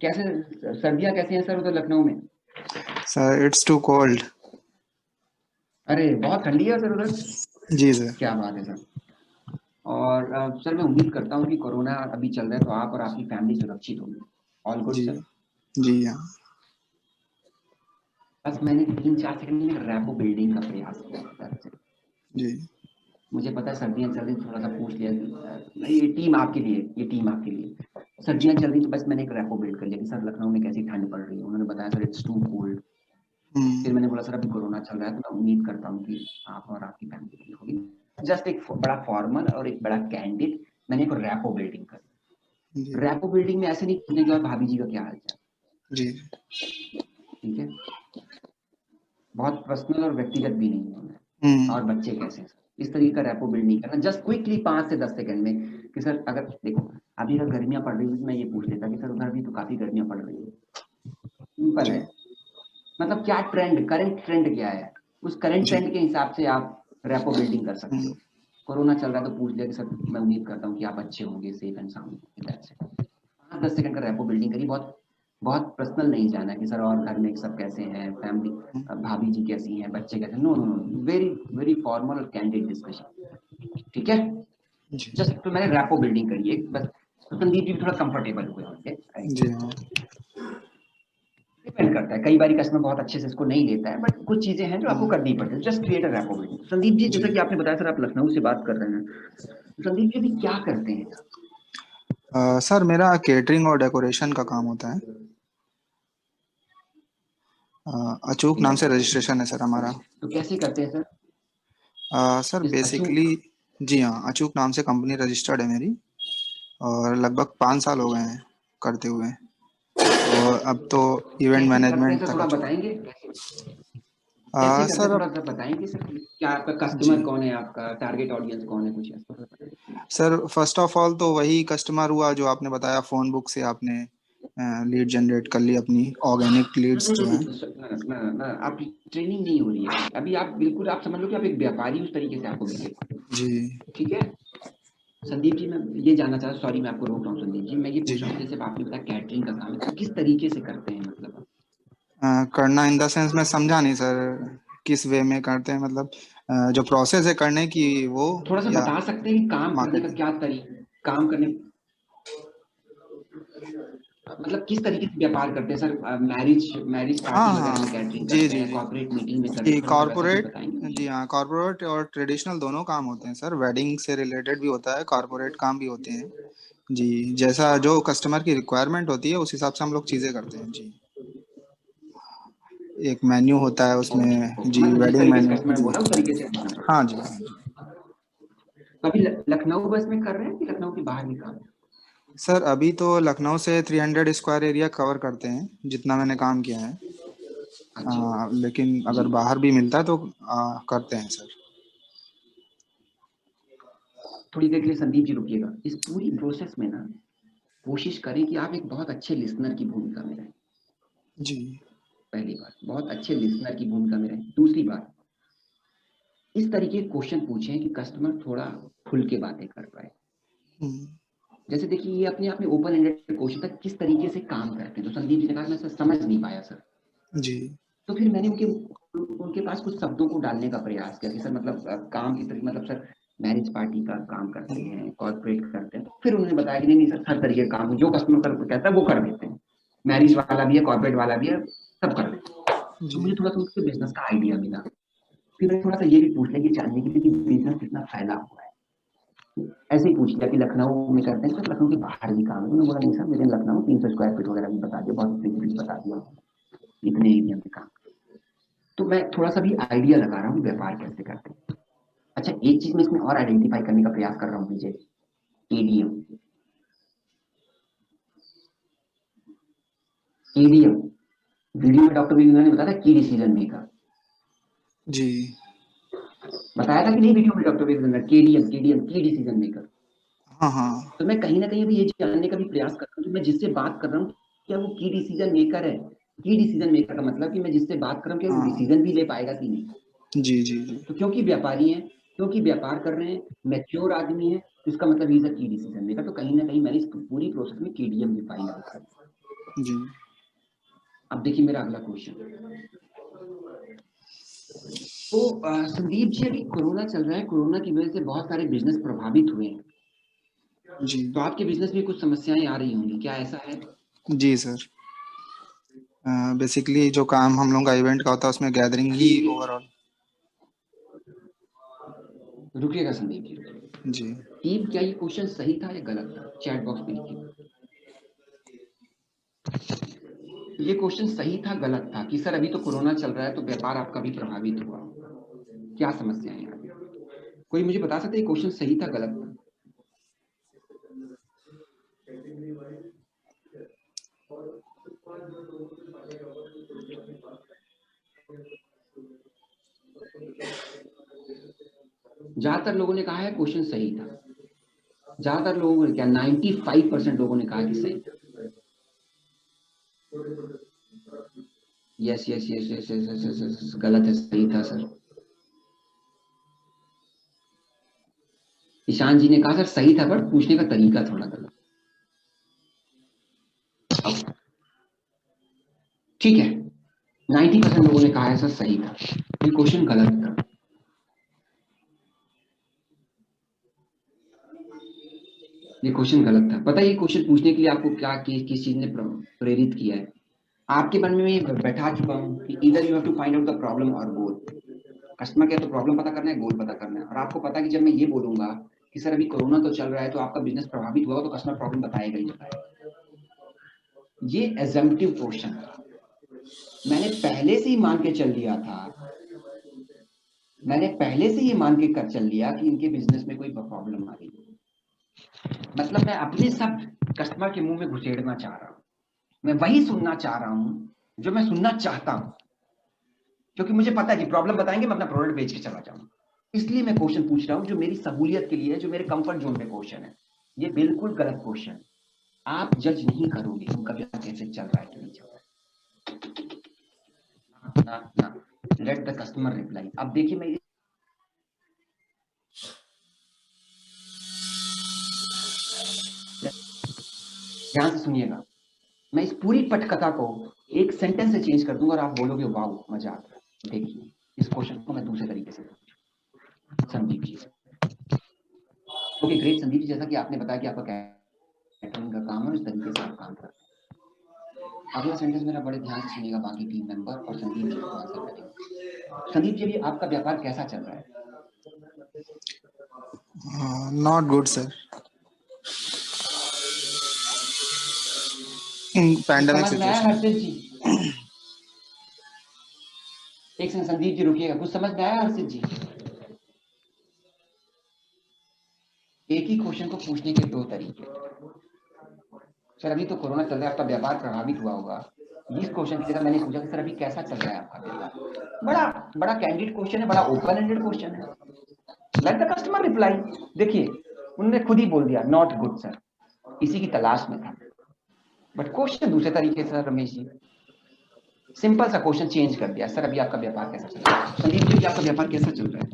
कैसे सर्दियाँ कैसे हैं सर उधर लखनऊ में। Sir it's too cold. अरे बहुत ठंडी है सर उधर, जी सर। क्या बात है सर। और सर मैं उम्मीद करता हूँ कि कोरोना अभी चल रहा है तो आप और आपकी फैमिली सुरक्षित होगी। ऑल गुड जी सर। जी हाँ। बस मैंने 3-4 सेकंड में रैपो बिल्डिंग का प्रयास किया सर से। जी मुझे पता है सर्दियां चल रही, थोड़ा सा पूछ लिया ये टीम आपके लिए, ये टीम आपके लिए। सर्दियां चल रही तो बस मैंने एक रैपो बिल्ड कर लिया कि सर लखनऊ में कैसी ठंड पड़ रही है। उन्होंने बताया सर इट्स टू कोल्ड। फिर मैंने बोला सर अभी कोरोना चल रहा है तो मैं उम्मीद करता हूँ कि आप और आपकी फैमिली ठीक होगी। जस्ट एक बड़ा फॉर्मल और एक बड़ा कैंडिड मैंने एक रैपो बिल्डिंग करी। जी रैपो बिल्डिंग में ऐसे नहीं पूछने के बाद भाभी जी का क्या हाल चाल, जी ठीक है, बहुत पर्सनल और व्यक्तिगत भी नहीं होना है, हम्म और बच्चे कैसे हैं सर, इस तरीके का रैपो बिल्ड नहीं करना। जस्ट क्विकली 5 से 10 सेकंड में कि सर अगर देखो अभी अगर गर्मियां पड़ रही है तो मैं ये पूछ लेता कि सर उधर भी तो काफी गर्मियां पड़ रही है, सिंपल है। जी मतलब क्या ट्रेंड, करंट ट्रेंड क्या है, उस करंट जी ट्रेंड के हिसाब से आप रैपो बिल्डिंग कर सकते हम्म हो। कोरोना चल रहा है तो पूछ लिया कि सर मैं उम्मीद करता हूँ कि आप अच्छे होंगे, सेफ एंड साउंड होंगे, दैट्स इट। 5-10 सेकंड का रैपो बिल्डिंग करिए, बहुत बहुत पर्सनल नहीं जाना कि सर और घर में सब कैसे हैं, फैमिली हम्म, भाभी जी कैसी हैं, बच्चे कैसे, no no no, very very formal और कैंडिड डिस्कशन, ठीक है। जी जस्ट तो मैंने रैपो बिल्डिंग करी है बस, तो संदीप जी भी थोड़ा कंफर्टेबल हुए होंगे। जी हाँ डिपेंड करता है, कई बार कस्टमर बहुत अच्छे से इसको नहीं लेता है, बट कुछ चीजें हैं जो आपको हम्म, करनी पड़ती है। Just create a rapport building. Sandeep ji ji जैसा कि आपने बताया सर आप लखनऊ से बात कर रहे हैं, तो संदीप जी अभी क्या करते हैं? सर मेरा केटरिंग और डेकोरेशन का काम होता है। अचूक नाम से रजिस्ट्रेशन है सर हमारा। अच्छा तो कैसे करते हैं सर? सर किस बेसिकली अचूक? जी हाँ, अचूक नाम से कंपनी रजिस्टर्ड है मेरी, और लगभग 5 साल हो गए हैं करते हुए। और अब तो इवेंट कैसे करते हैं मैनेजमेंट सर, तक आ थोड़ा चुका बताएंगे कैसे? कैसे करते हैं सर थोड़ा अब सा बताएंगे सर, क्या आपका जी कस्टमर कौन है, आपका टारगेट ऑडियंस कौन है, कुछ ऐसा बताइए। सर, फर्स्ट ऑफ ऑल तो वही कस्टमर हुआ जो आपने बताया, फोन बुक से आपने लीड जनरेट कर ली, अपनी ऑर्गेनिक लीड्स जो हैं। आपकी ट्रेनिंग नहीं हो रही है अभी, आप बिल्कुल आप समझ लो कि आप एक व्यापारी उस तरीके से आपको बिहेव करो, जी ठीक है। संदीप जी मैं ये जानना चाह रहा, सॉरी मैं आपको रोक रहा हूँ संदीप जी, मैं ये जी पूछ रहा जी हूँ जैसे आपने बताया कैटरिंग का काम है तो किस तरीके से करते हैं मतलब? करना इन द सेंस मैं समझा नहीं सर, किस वे में करते हैं मतलब, जो प्रोसेस है करने की वो, थोड़ा सा या बता सकते हैं कि काम करने का मार्केटिंग। क्या तरीका, काम करने मतलब किस तरीके से व्यापार करते हैं सर? मैरिज मैरिज हाँ पार्टी वगैरह में हाँ कैटरिंग जी करते जी हैं, जी कॉर्पोरेट मीटिंग में करते जी हैं, थोड़ा सा वैसा कुछ कॉरपोरेट, बताएंगे जी मुझे? हाँ कॉरपोरेट और ट्रेडिशनल दोनों काम होते हैं सर, वेडिंग से रिलेटेड भी होता है, कॉरपोरेट काम भी होते हैं। जी, जैसा जो कस्टमर की रिक्वायरमेंट होती है उस हिसाब से हम लोग चीज़ें करते हैं जी। एक मेन्यू होता है ओके उसमें ओके, जी, मतलब जिस वेडिंग तरीके से मेन्यू कस्टमर जी। बोला उस तरीके से करना पड़ता हाँ है। जी हाँ जी। तो अभी लखनऊ बस में कर रहे हैं कि लखनऊ के बाहर भी काम है? सर अभी तो लखनऊ से 300 स्क्वायर एरिया कवर करते हैं जितना मैंने काम किया है। अच्छा लेकिन जी। अगर बाहर भी मिलता है तो करते हैं सर। थोड़ी देर के लिए संदीप जी रुकिएगा, इस पूरी प्रोसेस में ना कोशिश करें कि आप एक बहुत अच्छे लिसनर की भूमिका में रहें। जी पहली बात, बहुत अच्छे लिसनर की भूमिका में रहें। दूसरी बात, इस तरीके के क्वेश्चन पूछें कि कस्टमर थोड़ा खुल के बातें कर पाए। हम्म, जैसे देखिए ये अपने आप में ओपन एंडेड क्वेश्चन था, किस तरीके से काम करते हैं, तो संदीप जी ने कहा मैं सर समझ नहीं पाया सर। जी तो फिर मैंने उनके उनके पास कुछ शब्दों को डालने का प्रयास किया कि सर मतलब काम किस तरीके, मतलब सर मैरिज पार्टी का काम करते हम्म, हैं, कॉर्पोरेट करते हैं। तो फिर उन्होंने बताया कि नहीं नहीं सर हर तरीके का काम है, जो कस्टमर कर कहता है वो कर देते हैं, मैरिज वाला भी है, कॉर्पोरेट वाला भी है, सब कर देते हैं। तो जी मुझे थोड़ा सा उनके बिजनेस का आइडिया मिला। फिर मैंने थोड़ा सा ये भी पूछ लिया कि जानने के लिए कि बिजनेस कितना फैला हुआ है। ऐसे ही पूछ लिया कि लखनऊ में करते हैं तो लखनऊ के बाहर भी काम है, उन्होंने बोला नहीं सर मेरे लखनऊ 300 स्क्वायर फीट वगैरह भी बता दिया, बहुत स्पेसिफिक बता दिया, इतने एरिया में काम। तो मैं थोड़ा सा भी आइडिया लगा रहा हूँ कि व्यापार कैसे करते हैं। अच्छा एक चीज मैं इसमें और आइडेंटिफाई करने का प्रयास कर रहा हूँ विजय, एडीएम। एडीएम वीडियो में डॉक्टर विजय ने बताया था की डिसीजन मेकर, जी बताया था कि नहीं वीडियो में डॉक्टर विजय ने, केडीएम केडीएम की डिसीजन मेकर। हाँ हाँ तो मैं कहीं ना कहीं अभी ये जानने का भी प्रयास कर रहा हूँ कि मैं जिससे बात कर रहा हूँ क्या वो की डिसीजन मेकर है। की डिसीजन मेकर का मतलब कि मैं जिससे बात कर रहा हूँ क्या वो हाँ डिसीजन भी ले पाएगा कि नहीं। जी जी जी तो क्योंकि व्यापारी है, क्योंकि व्यापार कर रहे हैं, मैच्योर आदमी है, तो इसका मतलब इज अ की डिसीजन मेकर। तो कहीं ना कहीं मैंने इस पूरी प्रोसेस में केडीएम भी फाइंड आउट कर दिया। जी अब देखिए मेरा अगला क्वेश्चन। तो संदीप जी अभी कोरोना चल रहा है, कोरोना की वजह से बहुत सारे बिजनेस प्रभावित हुए हैं, जी तो आपके बिजनेस में कुछ समस्याएं आ रही होंगी, क्या ऐसा है? जी सर, बेसिकली जो काम हम लोग का इवेंट का होता है उसमें गैदरिंग ही ओवरऑल। रुकिएगा संदीप जी, रुकिएगा। जी टीम, क्या ये क्वेश्चन सही था या गलत था? चैट बॉक्स में लिखिए। ये क्वेश्चन सही था गलत था कि सर अभी तो कोरोना चल रहा है तो व्यापार आपका भी प्रभावित हुआ, क्या समस्या है यहाँ पे? कोई मुझे बता सकता है ये क्वेश्चन सही था गलत था? ज्यादातर लोगों ने कहा है क्वेश्चन सही था। ज्यादातर लोगों ने क्या, 95% लोगों ने कहा कि सही था। Yes yes yes yes yes yes yes yes, गलत है, सही था सर। ईशान जी ने कहा सर सही था पर पूछने का तरीका थोड़ा गलत। ठीक है, 90% लोगों ने कहा है सर सही था, ये क्वेश्चन गलत था। ये क्वेश्चन गलत था। पता है ये क्वेश्चन पूछने के लिए आपको क्या किस चीज ने प्रेरित किया है? आपके मन में मैं बैठा चुका हूँ कि इधर you have to find out the problem और गोल। कस्टमर केयर तो प्रॉब्लम पता करना है, गोल पता करना है। और आपको पता है कि जब मैं ये बोलूंगा कि सर अभी कोरोना तो चल रहा है तो आपका बिजनेस प्रभावित हुआ, तो कस्टमर प्रॉब्लम बताएगा ही बताएगा। ये एजम्पटिव क्वेश्चन था, मैंने पहले से ही मान के चल लिया था, मैंने पहले से ये मान के कर चल लिया कि इनके बिजनेस में कोई प्रॉब्लम आ रही है। मतलब मैं अपने शब्द कस्टमर के मुंह में घुसेड़ना चाह रहा हूँ, मैं वही सुनना चाह रहा हूँ जो मैं सुनना चाहता हूँ, क्योंकि मुझे पता है कि प्रॉब्लम बताएंगे मैं अपना प्रोडक्ट बेच के चला जाऊंगा। इसलिए मैं क्वेश्चन पूछ रहा हूँ जो मेरी सहूलियत के लिए है, जो मेरे कंफर्ट जोन में क्वेश्चन है। ये बिल्कुल गलत क्वेश्चन। आप जज नहीं करोगे उनका बिजनेस कैसे चल रहा है कि नहीं चल रहा है। ना, लेट द कस्टमर रिप्लाई। अब देखिए, मैं ध्यान से सुनिएगा, मैं इस पूरी पटकथा को एक सेंटेंस से चेंज कर दूंगा और आप बोलोगे वाओ मजा आता है। देखिए इस क्वेश्चन को मैं दूसरे तरीके से पूछूं। संदीप जी, ओके ग्रेट संदीप जी, जैसा कि आपने बताया कि आपका कैटरिंग का काम है, उस तरीके से आप काम करते हैं। अगला सेंटेंस मेरा बड़े ध्यान से सुनिएगा बाकी टीम मेंबर, और संदीप जी को आंसर करेंगे। संदीप जी, अभी आपका व्यापार कैसा चल रहा है? Not good sir, in pandemic समझ में आया सिचुएशन। हर्षित जी? एक सेकंड संदीप जी रुकिएगा, कुछ समझ में आया हर्षित जी? एक ही क्वेश्चन को पूछने के दो तरीके। सर अभी तो कोरोना चल रहा है, आपका व्यापार प्रभावित हुआ होगा। इस क्वेश्चन की जगह मैंने पूछा कि सर अभी कैसा चल रहा है आपका व्यापार। बड़ा बड़ा कैंडिड क्वेश्चन है, बड़ा ओपन एंडेड क्वेश्चन है। Let the customer reply. देखिए उन्होंने खुद ही बोल दिया नॉट गुड सर, इसी की तलाश में था। बट क्वेश्चन दूसरे तरीके से रमेश जी, सिंपल सा क्वेश्चन चेंज कर दिया। सर अभी आपका व्यापार कैसा चल रहा है? संदीप जी आपका व्यापार कैसा चल रहा है?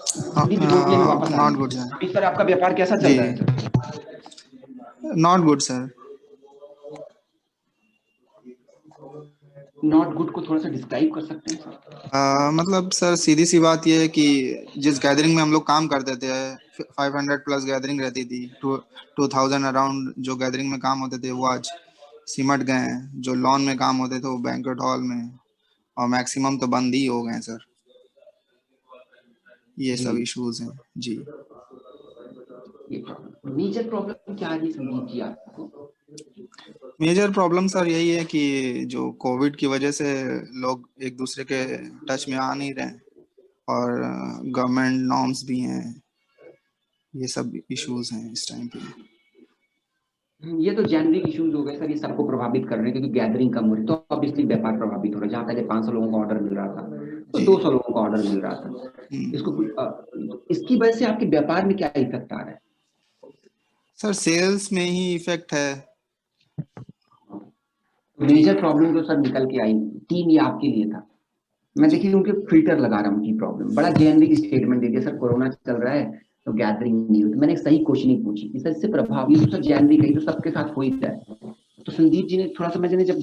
संदीप जी रुकिए, मैं वापस आ रहा नॉट हूँ। Good sir. अभी सर आपका व्यापार कैसा चल जी रहा है sir? Not good sir. Not good को थोड़ा सा डिस्क्राइब कर सकते हैं सर? मतलब सर सीधी सी बात यह है कि जिस गैदरिंग में हम लोग काम करते थे, 500 प्लस गैदरिंग रहती थी, 2000 अराउंड जो गैदरिंग में काम होते थे वो आज सिमट गए हैं। जो लॉन में काम होते थे वो बैंक्वेट हॉल में, और मैक्सिमम तो बंद ही हो गए हैं सर। ये जी, सब इश्यूज हैं जी। ये प्रॉब्लम, मेजर प्रॉब्लम क्या है संदीप जी आपको? मेजर प्रॉब्लम सर यही है कि जो कोविड की वजह से लोग एक दूसरे के टच में आ नहीं रहे हैं, और गवर्नमेंट नॉर्म्स भी हैं। ये सब इश्यूज हैं इस टाइम पे। ये तो जेनरिक इश्यूज हो गए सर, ये सबको प्रभावित कर रहे हैं क्योंकि गैदरिंग कम हो रही, तो ऑब्वियसली व्यापार प्रभावित हो रहा है। जहां पहले 500 लोगों को ऑर्डर मिल रहा था तो जी 200 लोगों को ऑर्डर मिल रहा था। इसको इसकी वजह से आपके व्यापार में क्या इफेक्ट आ रहा है? सर सेल्स में ही इफेक्ट है जी। मेजर प्रॉब्लम तो सर निकल के आई, टीम ये आपके लिए था। मैं जी देखिए उनके फिल्टर लगा रहा हूँ उनकी प्रॉब्लम। बड़ा जेनरिक स्टेटमेंट दे दिया सर कोरोना चल रहा है तो गैदरिंग नहीं होती। मैंने एक सही क्वेश्चनिंग पूछी कि सर इससे प्रभाव, ये तो सर जेनरिक है, तो सबके साथ हो ही जाए। तो संदीप जी ने थोड़ा सा, मैंने जब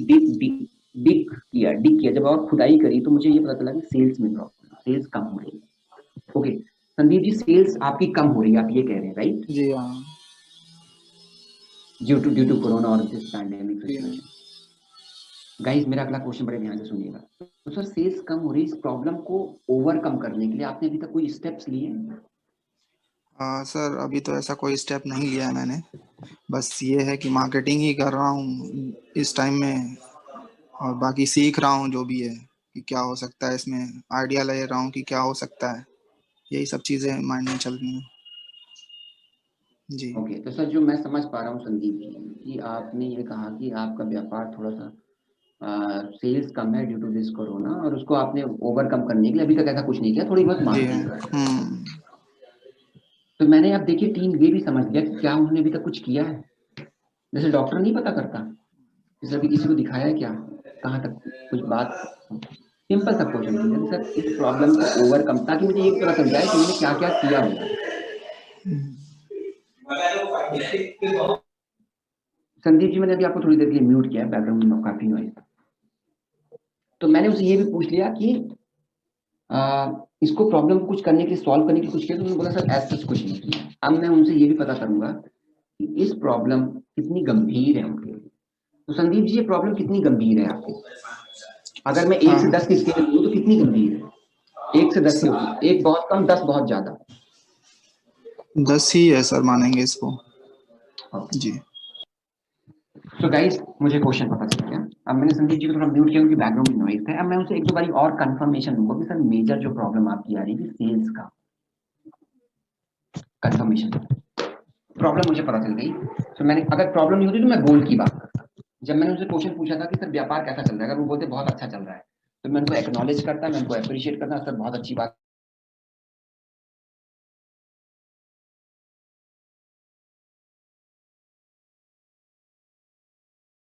डिग किया, जब और खुदाई करी तो मुझे ये पता चला कि सेल्स में प्रॉब्लम, सेल्स कम हो रही है। ओके संदीप जी, सेल्स आपकी कम हो रही है, आप ये कह रहे हैं राइट? जी हाँ ड्यू टू कोरोना और दिस पैंडेमिक जी हाँ। सिचुएशन। गाइस मेरा अगला क्वेश्चन बड़े ध्यान से सुनिएगा। तो सर सेल्स कम हो रही, इस प्रॉब्लम को ओवरकम करने के लिए आपने अभी तक कोई स्टेप्स लिए हैं? सर अभी तो ऐसा कोई स्टेप नहीं लिया है मैंने, बस ये है कि मार्केटिंग ही कर रहा हूँ इस टाइम में, और बाकी सीख रहा हूँ जो भी है कि क्या हो सकता है इसमें, आइडिया ले रहा हूँ कि क्या हो सकता है, यही सब चीज़ें माइंड में चल रही हैं जी। ओके, तो सर जो मैं समझ पा रहा हूँ संदीप जी, कि आपने ये कहा कि आपका व्यापार थोड़ा सा सेल्स कम है ड्यू टू दिस कोरोना, और उसको आपने ओवरकम करने के लिए अभी तक ऐसा कुछ नहीं किया, थोड़ी बहुत जी। मार्केटिंग कर रहे हैं। तो मैंने अब देखिए टीम ये भी समझ लिया कि क्या उन्होंने अभी तक कुछ किया है। जैसे डॉक्टर नहीं पता करता, जैसे अभी किसी को दिखाया है क्या, कहाँ तक कुछ बात। सिंपल सा क्वेश्चन पूछा कि सर इस प्रॉब्लम को ओवरकम, ताकि मुझे ये पता चल जाए कि उन्होंने क्या क्या किया होगा। संदीप जी मैंने अभी आपको थोड़ी देर के लिए म्यूट किया है, बैकग्राउंड में काफी नॉइज। तो मैंने उसे ये भी पूछ लिया कि इसको प्रॉब्लम को कुछ करने के लिए, सॉल्व करने के लिए कुछ किया, तो उन्होंने बोला सर ऐसा कुछ नहीं किया। अब मैं उनसे ये भी पता करूंगा कि इस प्रॉब्लम कितनी गंभीर है उनके लिए। तो संदीप जी ये प्रॉब्लम कितनी गंभीर है आपकी, अगर मैं 1 से 10 की स्केल दूं तो कितनी गंभीर है? 1 से 10 की होगी, 1 बहुत कम, 10 बहुत ज्यादा। 10 ही है सर, मानेंगे इसको ओके, जी। तो गाइस मुझे क्वेश्चन पता चल गया। अब मैंने संदीप जी को थोड़ा म्यूट किया क्योंकि बैकग्राउंड में नॉइज है। अब मैं उनसे एक दो बारी और कंफर्मेशन लूंगा कि सर मेजर जो प्रॉब्लम आपकी आ रही है सेल्स का कंफर्मेशन, प्रॉब्लम मुझे पता चल गई। तो मैंने, अगर प्रॉब्लम नहीं होती तो मैं गोल की बात करता। जब मैंने उनसे क्वेश्चन पूछा था कि सर व्यापार कैसा चल रहा है, अगर वो बोलते बहुत अच्छा चल रहा है, तो मैं उनको एक्नॉलेज करता, मैं उनको अप्रिशिएट करता, सर बहुत अच्छी बात।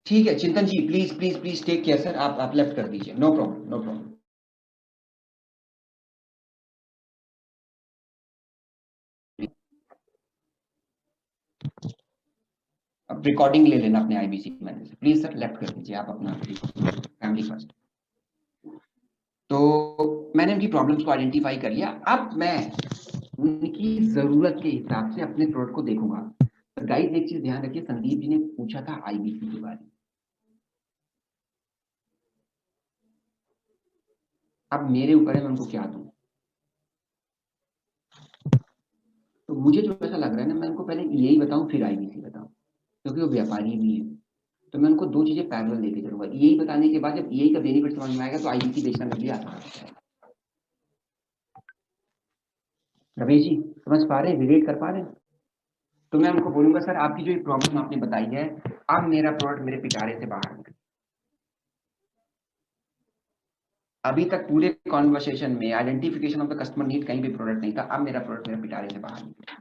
ठीक है Chintan ji, please please please take care sir, आप लेफ्ट कर दीजिए, नो प्रॉब्लम नो प्रॉब्लम। अब रिकॉर्डिंग ले लेना अपने आईबीसी मैनेजर से, प्लीज सर लेफ्ट कर दीजिए आप अपना, फैमिली फर्स्ट। तो मैंने उनकी प्रॉब्लम्स को आइडेंटिफाई कर लिया। अब मैं उनकी जरूरत के हिसाब से अपने प्रोडक्ट को देखूंगा। तो गाइस एक चीज ध्यान रखिए, संदीप जी ने पूछा था आईबीसी के बारे में। अब मेरे ऊपर है मैं उनको क्या दूं। तो मुझे जो ऐसा लग रहा है ना, मैं उनको पहले यही बताऊं फिर आईबीसी बताऊं, क्योंकि वो व्यापारी भी है। तो मैं उनको दो चीजें पैरेलल लेके चलूंगा। यही बताने के बाद जब यही का बेनिफिट समझ में आएगा तो आईबीसी बेचना मेरे लिए आसान हो जाएगा। रमेश जी समझ पा रहे हैं, रिलेट कर पा रहे हैं? तो मैं उनको बोलूंगा सर आपकी जो ये प्रॉब्लम आपने बताई है, अब मेरा प्रोडक्ट मेरे पिटारे से बाहर निकले। अभी तक पूरे कॉन्वर्सेशन में identification of the customer need कहीं भी प्रोडक्ट नहीं था, अब मेरा प्रोडक्ट मेरे पिटारे से बाहर निकले।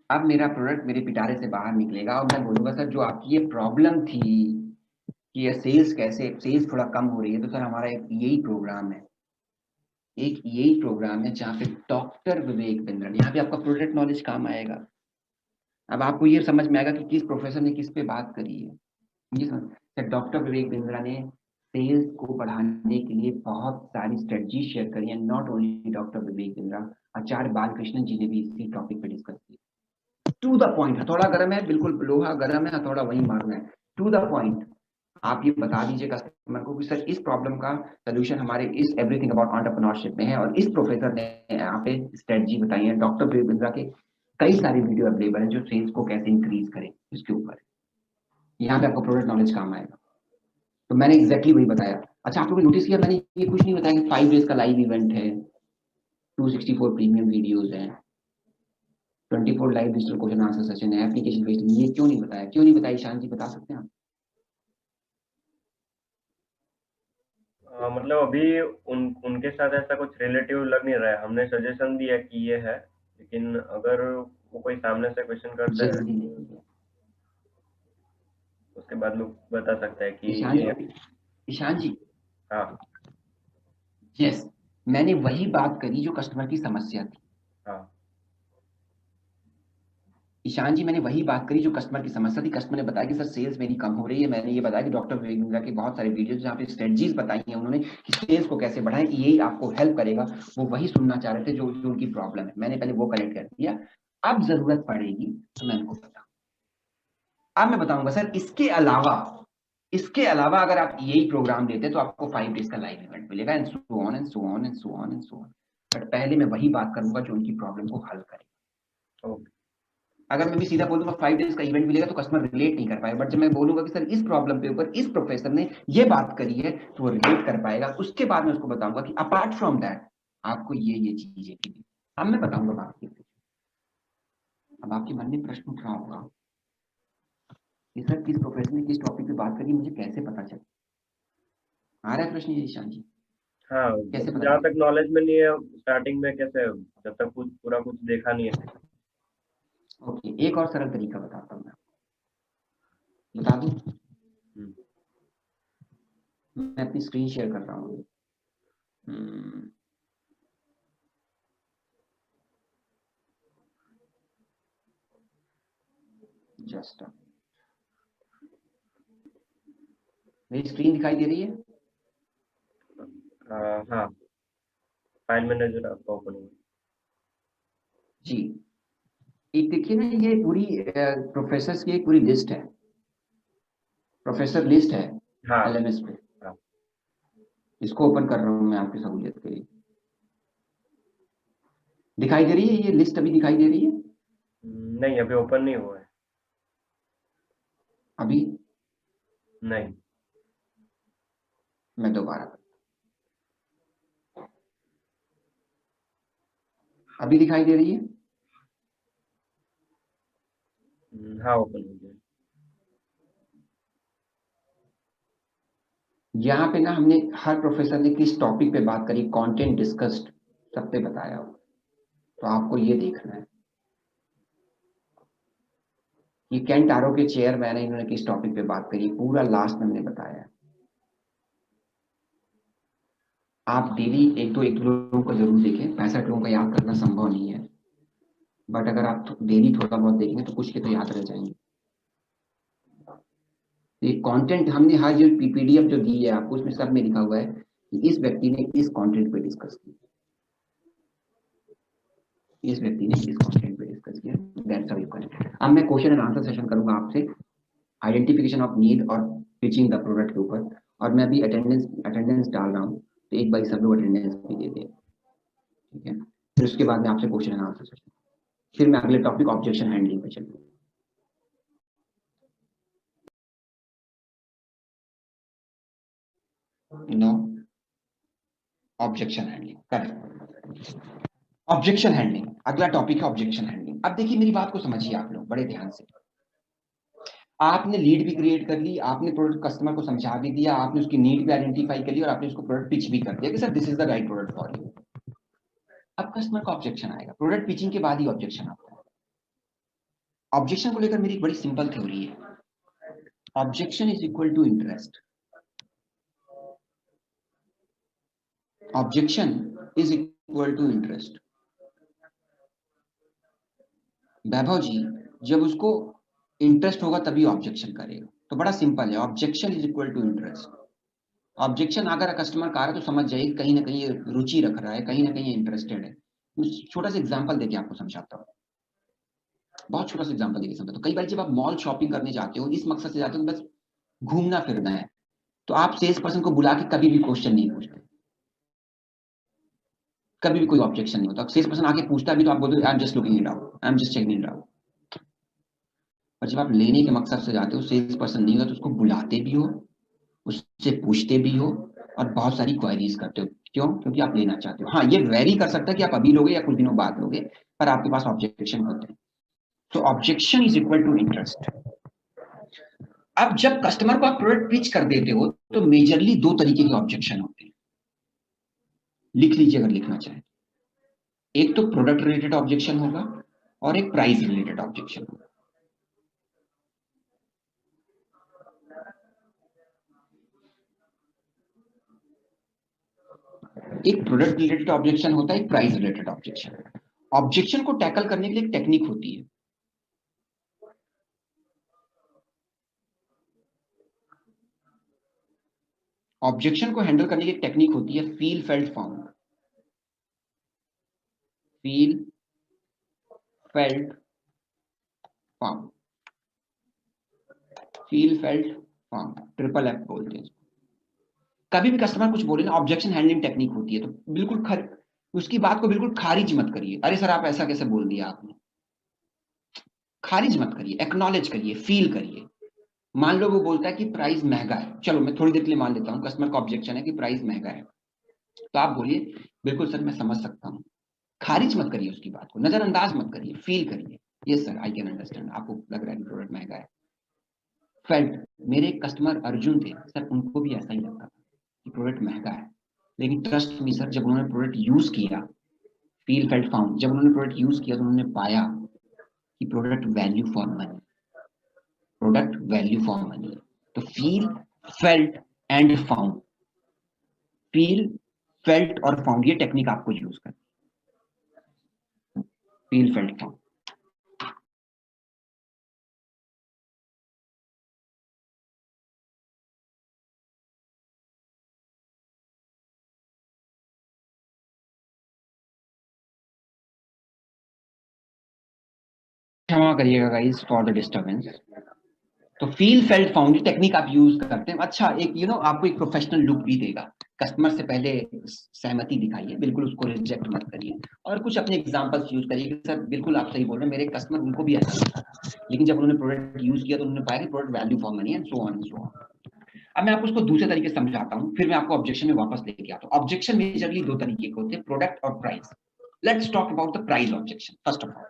अब मेरा प्रोडक्ट मेरे पिटारे से बाहर निकलेगा और मैं बोलूंगा सर जो आपकी ये प्रॉब्लम थी कि ये सेल्स कैसे, सेल्स थोड़ा कम हो रही है, तो सर हमारा एक यही प्रोग्राम है, एक यही प्रोग्राम है जहाँ पे डॉक्टर विवेक बिंद्रा, यहाँ पे आपका प्रोडक्ट नॉलेज काम आएगा। अब आपको ये समझ में आएगा कि किस प्रोफेसर ने किस पे बात करी है। ये समझ, डॉक्टर विवेक बिंद्रा ने सेल्स को बढ़ाने के लिए बहुत सारी स्ट्रेटजी शेयर करी है। Not only doctor Vivek Bindra, आचार्य बालकृष्णन जी ने भी इसी टॉपिक पे डिस्कस किया। टू द पॉइंट, हथौड़ा गर्म है, बिल्कुल लोहा गर्म है, हथौड़ा वही मारना है, टू द पॉइंट। आप ये बता दीजिए कस्टमर को कि सर इस प्रॉब्लम का सोल्यूशन हमारे इस एवरीथिंग अबाउट एंटरप्रेन्योरशिप में है, और इस प्रोफेसर ने यहाँ पे स्ट्रेटजी बताई है। डॉक्टर विवेक बिंद्रा के कई सारे वीडियो अवेलेबल हैं जो सेल्स को कैसे इंक्रीज करें इसके ऊपर। यहाँ पे आपको प्रोडक्ट नॉलेज काम आएगा। तो मैंने एग्जैक्टली वही बताया। अच्छा आप लोगों ने नोटिस किया, मैंने ये कुछ नहीं बताया कि 5 डेज का लाइव इवेंट है, 264 प्रीमियम वीडियोस हैं, 24 live digital question answer session है, एप्लीकेशन बेस्ड। ये क्यों नहीं बताया, क्यों नहीं बताया ईशान जी, बता सकते हैं आप? मतलब अभी उनके साथ ऐसा कुछ रिलेटिव लग नहीं रहा है। हमने सजेशन दिया कि ये है, लेकिन अगर वो कोई सामने से क्वेश्चन करते हैं जरूरी नहीं है उसके बाद लोग बता सकता है कि ईशान ये। जी। ईशान जी, हाँ यस, मैंने वही बात करी जो कस्टमर की समस्या थी। हाँ ईशान जी मैंने वही बात करी जो कस्टमर की समस्या थी। कस्टमर ने बताया कि सर सेल्स मेरी कम हो रही है। मैंने ये बताया कि डॉक्टर विवेक बिंद्रा के बहुत सारे वीडियोस जहाँ पे स्ट्रेटजीज बताई हैं उन्होंने कि सेल्स को कैसे बढ़ाएं, कि यही आपको हेल्प करेगा। वो वही सुनना चाह रहे थे जो उनकी प्रॉब्लम है। मैंने पहले वो कलेक्ट कर दिया, अब जरूरत पड़ेगी तो मैं उनको बताऊँ। अब मैं बताऊंगा सर, इसके अलावा अगर आप यही प्रोग्राम देते तो आपको 5 डेज का लाइव इवेंट मिलेगा, and so on and so on and so on and so on. But पहले मैं वही बात करूंगा जो उनकी प्रॉब्लम को हल करे। ओके। अगर मैं भी सीधा बोल दूंगा 5 डेज का इवेंट मिलेगा तो कस्टमर रिलेट नहीं कर पाएगा, बट जब मैं बोलूंगा कि सर इस प्रॉब्लम के ऊपर इस प्रोफेसर ने ये बात करी है तो वो रिलेट कर पाएगा। उसके बाद मैं उसको बताऊंगा कि अपार्ट फ्रॉम दैट आपको ये चीजें भी। अब मैं बताऊंगा बात की। अब आपके मन में प्रश्न उठ रहा होगा कि सर किस प्रोफेसर ने किस टॉपिक पे बात करी, मुझे कैसे पता चले? आ रहा है प्रश्न ये ईशान जी? हाँ, कैसे पता जहाँ चले? तक नॉलेज में नहीं है स्टार्टिंग में, कैसे, जब तक कुछ पूरा कुछ देखा नहीं है। ओके, एक और सरल तरीका बताता हूँ मैं, बता दूं? हम्म, मैं अपनी स्क्रीन शेयर कर रहा हूँ। जस्ट मेरी स्क्रीन दिखाई दे रही है? हाँ, फाइल मैनेजर आपका ओपन होगा। जी, एक देखिए ना, ये पूरी प्रोफेसर की एक पूरी लिस्ट है, प्रोफेसर लिस्ट है हाँ एलएमएस पे। हाँ। इसको ओपन कर रहा हूँ मैं आपकी सहूलियत के लिए। दिखाई दे रही है ये लिस्ट? अभी दिखाई दे रही है? नहीं, अभी ओपन नहीं हुआ है। अभी नहीं। मैं दोबारा, अभी दिखाई दे रही है? हाँ, ओपन हो गया। यहाँ पे ना हमने हर प्रोफेसर ने किस टॉपिक पे बात करी, कंटेंट डिस्कस्ड, सब पे बताया हो। तो आपको ये देखना है कि कैंट आरो के चेयरमैन है, इन्होंने किस टॉपिक पे बात करी, पूरा लास्ट में हमने बताया है। आप डेली एक दो लोगों को जरूर देखें, 65 लोगों का याद करना संभव नहीं है, बट अगर आप डेली थोड़ा बहुत देखेंगे तो कुछ के तो याद रह जाएंगे। ये कंटेंट हमने हर जो पीडीएफ जो दी है आपको, उसमें सब में लिखा हुआ है कि इस व्यक्ति ने इस कंटेंट पे डिस्कस किया, इस व्यक्ति ने इस कंटेंट पे डिस्कस किया। That's how you can. अब मैं क्वेश्चन एंड आंसर सेशन करूंगा आपसे, आइडेंटिफिकेशन ऑफ नीड और पिचिंग द प्रोडक्ट के ऊपर। और मैं अभी अटेंडेंस डाल रहा हूँ, तो एक बार सब लोग अटेंडेंस भी दे दें, ठीक है? फिर उसके बाद में आपसे क्वेश्चन एंड आंसर सेशन, फिर मैं अगले टॉपिक ऑब्जेक्शन हैंडलिंग पे चलूंगा। No, objection handling, correct. Objection handling अगला टॉपिक है, ऑब्जेक्शन हैंडलिंग। अब देखिए मेरी बात को समझिए आप लोग बड़े ध्यान से। आपने लीड भी क्रिएट कर ली, आपने प्रोडक्ट कस्टमर को समझा भी दिया, आपने उसकी नीड भी आइडेंटिफाई कर ली, और आपने उसको प्रोडक्ट पिच भी कर दिया कि sir this is the right product for you. अब कस्टमर का ऑब्जेक्शन आएगा, प्रोडक्ट पिचिंग के बाद ही ऑब्जेक्शन आता है। ऑब्जेक्शन को लेकर मेरी एक बड़ी सिंपल थ्योरी है, objection is equal to interest. Objection is equal to interest. Vaibhav ji, जब उसको इंटरेस्ट होगा तभी ऑब्जेक्शन करेगा। तो बड़ा सिंपल है, objection is equal to interest. Objection अगर कस्टमर का आ रहा है तो समझ जाइए कहीं ना कहीं रुचि रख रहा है, कहीं ना कहीं इंटरेस्टेड है। छोटा सा एग्जांपल देके आपको समझाता हूँ, बहुत छोटा सा एग्जांपल देके समझाता हूँ। कई बार जब आप मॉल शॉपिंग करने जाते हो, इस मकसद से जाते हो बस घूमना फिरना है, तो आप सेल्स पर्सन को बुला के कभी भी क्वेश्चन नहीं पूछते, कभी भी कोई ऑब्जेक्शन नहीं होता। सेल्स पर्सन आके पूछता भी तो आप बोलते I am just looking it out, I am just checking it out. और जब आप लेने के मकसद से जाते हो, सेल्स पर्सन नहीं होता, तो उसको बुलाते भी हो, उससे पूछते भी हो, और बहुत सारी क्वेरीज करते हो। क्यों? क्योंकि आप लेना चाहते हो। हाँ, ये वेरी कर सकता है कि आप अभी लोगे या कुछ दिनों बाद लोगे, पर आपके पास ऑब्जेक्शन होते हैं। तो objection is equal to interest. अब जब कस्टमर को आप प्रोडक्ट पिच कर देते हो तो मेजरली दो तरीके के ऑब्जेक्शन होते हैं, लिख लीजिए अगर लिखना चाहें। एक तो प्रोडक्ट रिलेटेड ऑब्जेक्शन होगा और एक प्राइस रिलेटेड ऑब्जेक्शन होगा। एक प्रोडक्ट रिलेटेड ऑब्जेक्शन होता है, एक प्राइस रिलेटेड ऑब्जेक्शन। ऑब्जेक्शन को टैकल करने के लिए एक टेक्निक होती है। ऑब्जेक्शन को हैंडल करने की एक टेक्निक होती है, feel felt found. Feel felt found. Feel felt found, triple F बोलते हैं। कभी भी कस्टमर कुछ बोले ना, ऑब्जेक्शन हैंडलिंग टेक्निक होती है, तो बिल्कुल उसकी बात को बिल्कुल खारिज मत करिए, अरे सर आप ऐसा कैसे बोल दिया आपने, खारिज मत करिए, एक्नॉलेज करिए, फील करिए। मान लो वो बोलता है कि प्राइस महंगा है, चलो मैं थोड़ी देर के लिए मान लेता हूँ कस्टमर का ऑब्जेक्शन है कि प्राइस महंगा है, तो आप बोलिए बिल्कुल सर मैं समझ सकता हूँ, खारिज मत करिए उसकी बात को, नजरअंदाज मत करिए, फील करिए, yes sir I can understand, आपको लग रहा है कि प्रोडक्ट महंगा है। फेल्ट, मेरे एक कस्टमर अर्जुन थे सर, उनको भी ऐसा ही लगता था कि प्रोडक्ट महंगा है, लेकिन ट्रस्ट मी सर, जब उन्होंने प्रोडक्ट यूज किया, फील फेल्ट फाउंड, जब उन्होंने प्रोडक्ट यूज किया तो उन्होंने पाया कि product value for money, product value for money. तो feel felt and found, feel felt और फाउंड, ये टेक्निक आपको यूज करनी, फील फेल्ट फाउंड। क्षमा करिएगा गाइस फॉर द डिस्टरबेंस। तो फील फेल्ट फाउंड टेक्निक आप यूज करते हैं, अच्छा एक आपको एक प्रोफेशनल लुक भी देगा। कस्टमर से पहले सहमति दिखाइए, बिल्कुल उसको रिजेक्ट मत करिए, और कुछ अपने एग्जांपल्स यूज करिए कि सर बिल्कुल आप सही बोल रहे हैं, मेरे कस्टमर उनको भी ऐसा लगता था, लेकिन जब उन्होंने प्रोडक्ट यूज किया तो उन्होंने पाया कि product value for money and so on and so on. अब मैं आपको उसको दूसरे तरीके से समझाता हूँ, फिर मैं आपको ऑब्जेक्शन में वापस लेके आता हूँ। ऑब्जेक्शन मेजरली दो तरीके के होते हैं, प्रोडक्ट और price. Let's talk about the price objection first of all.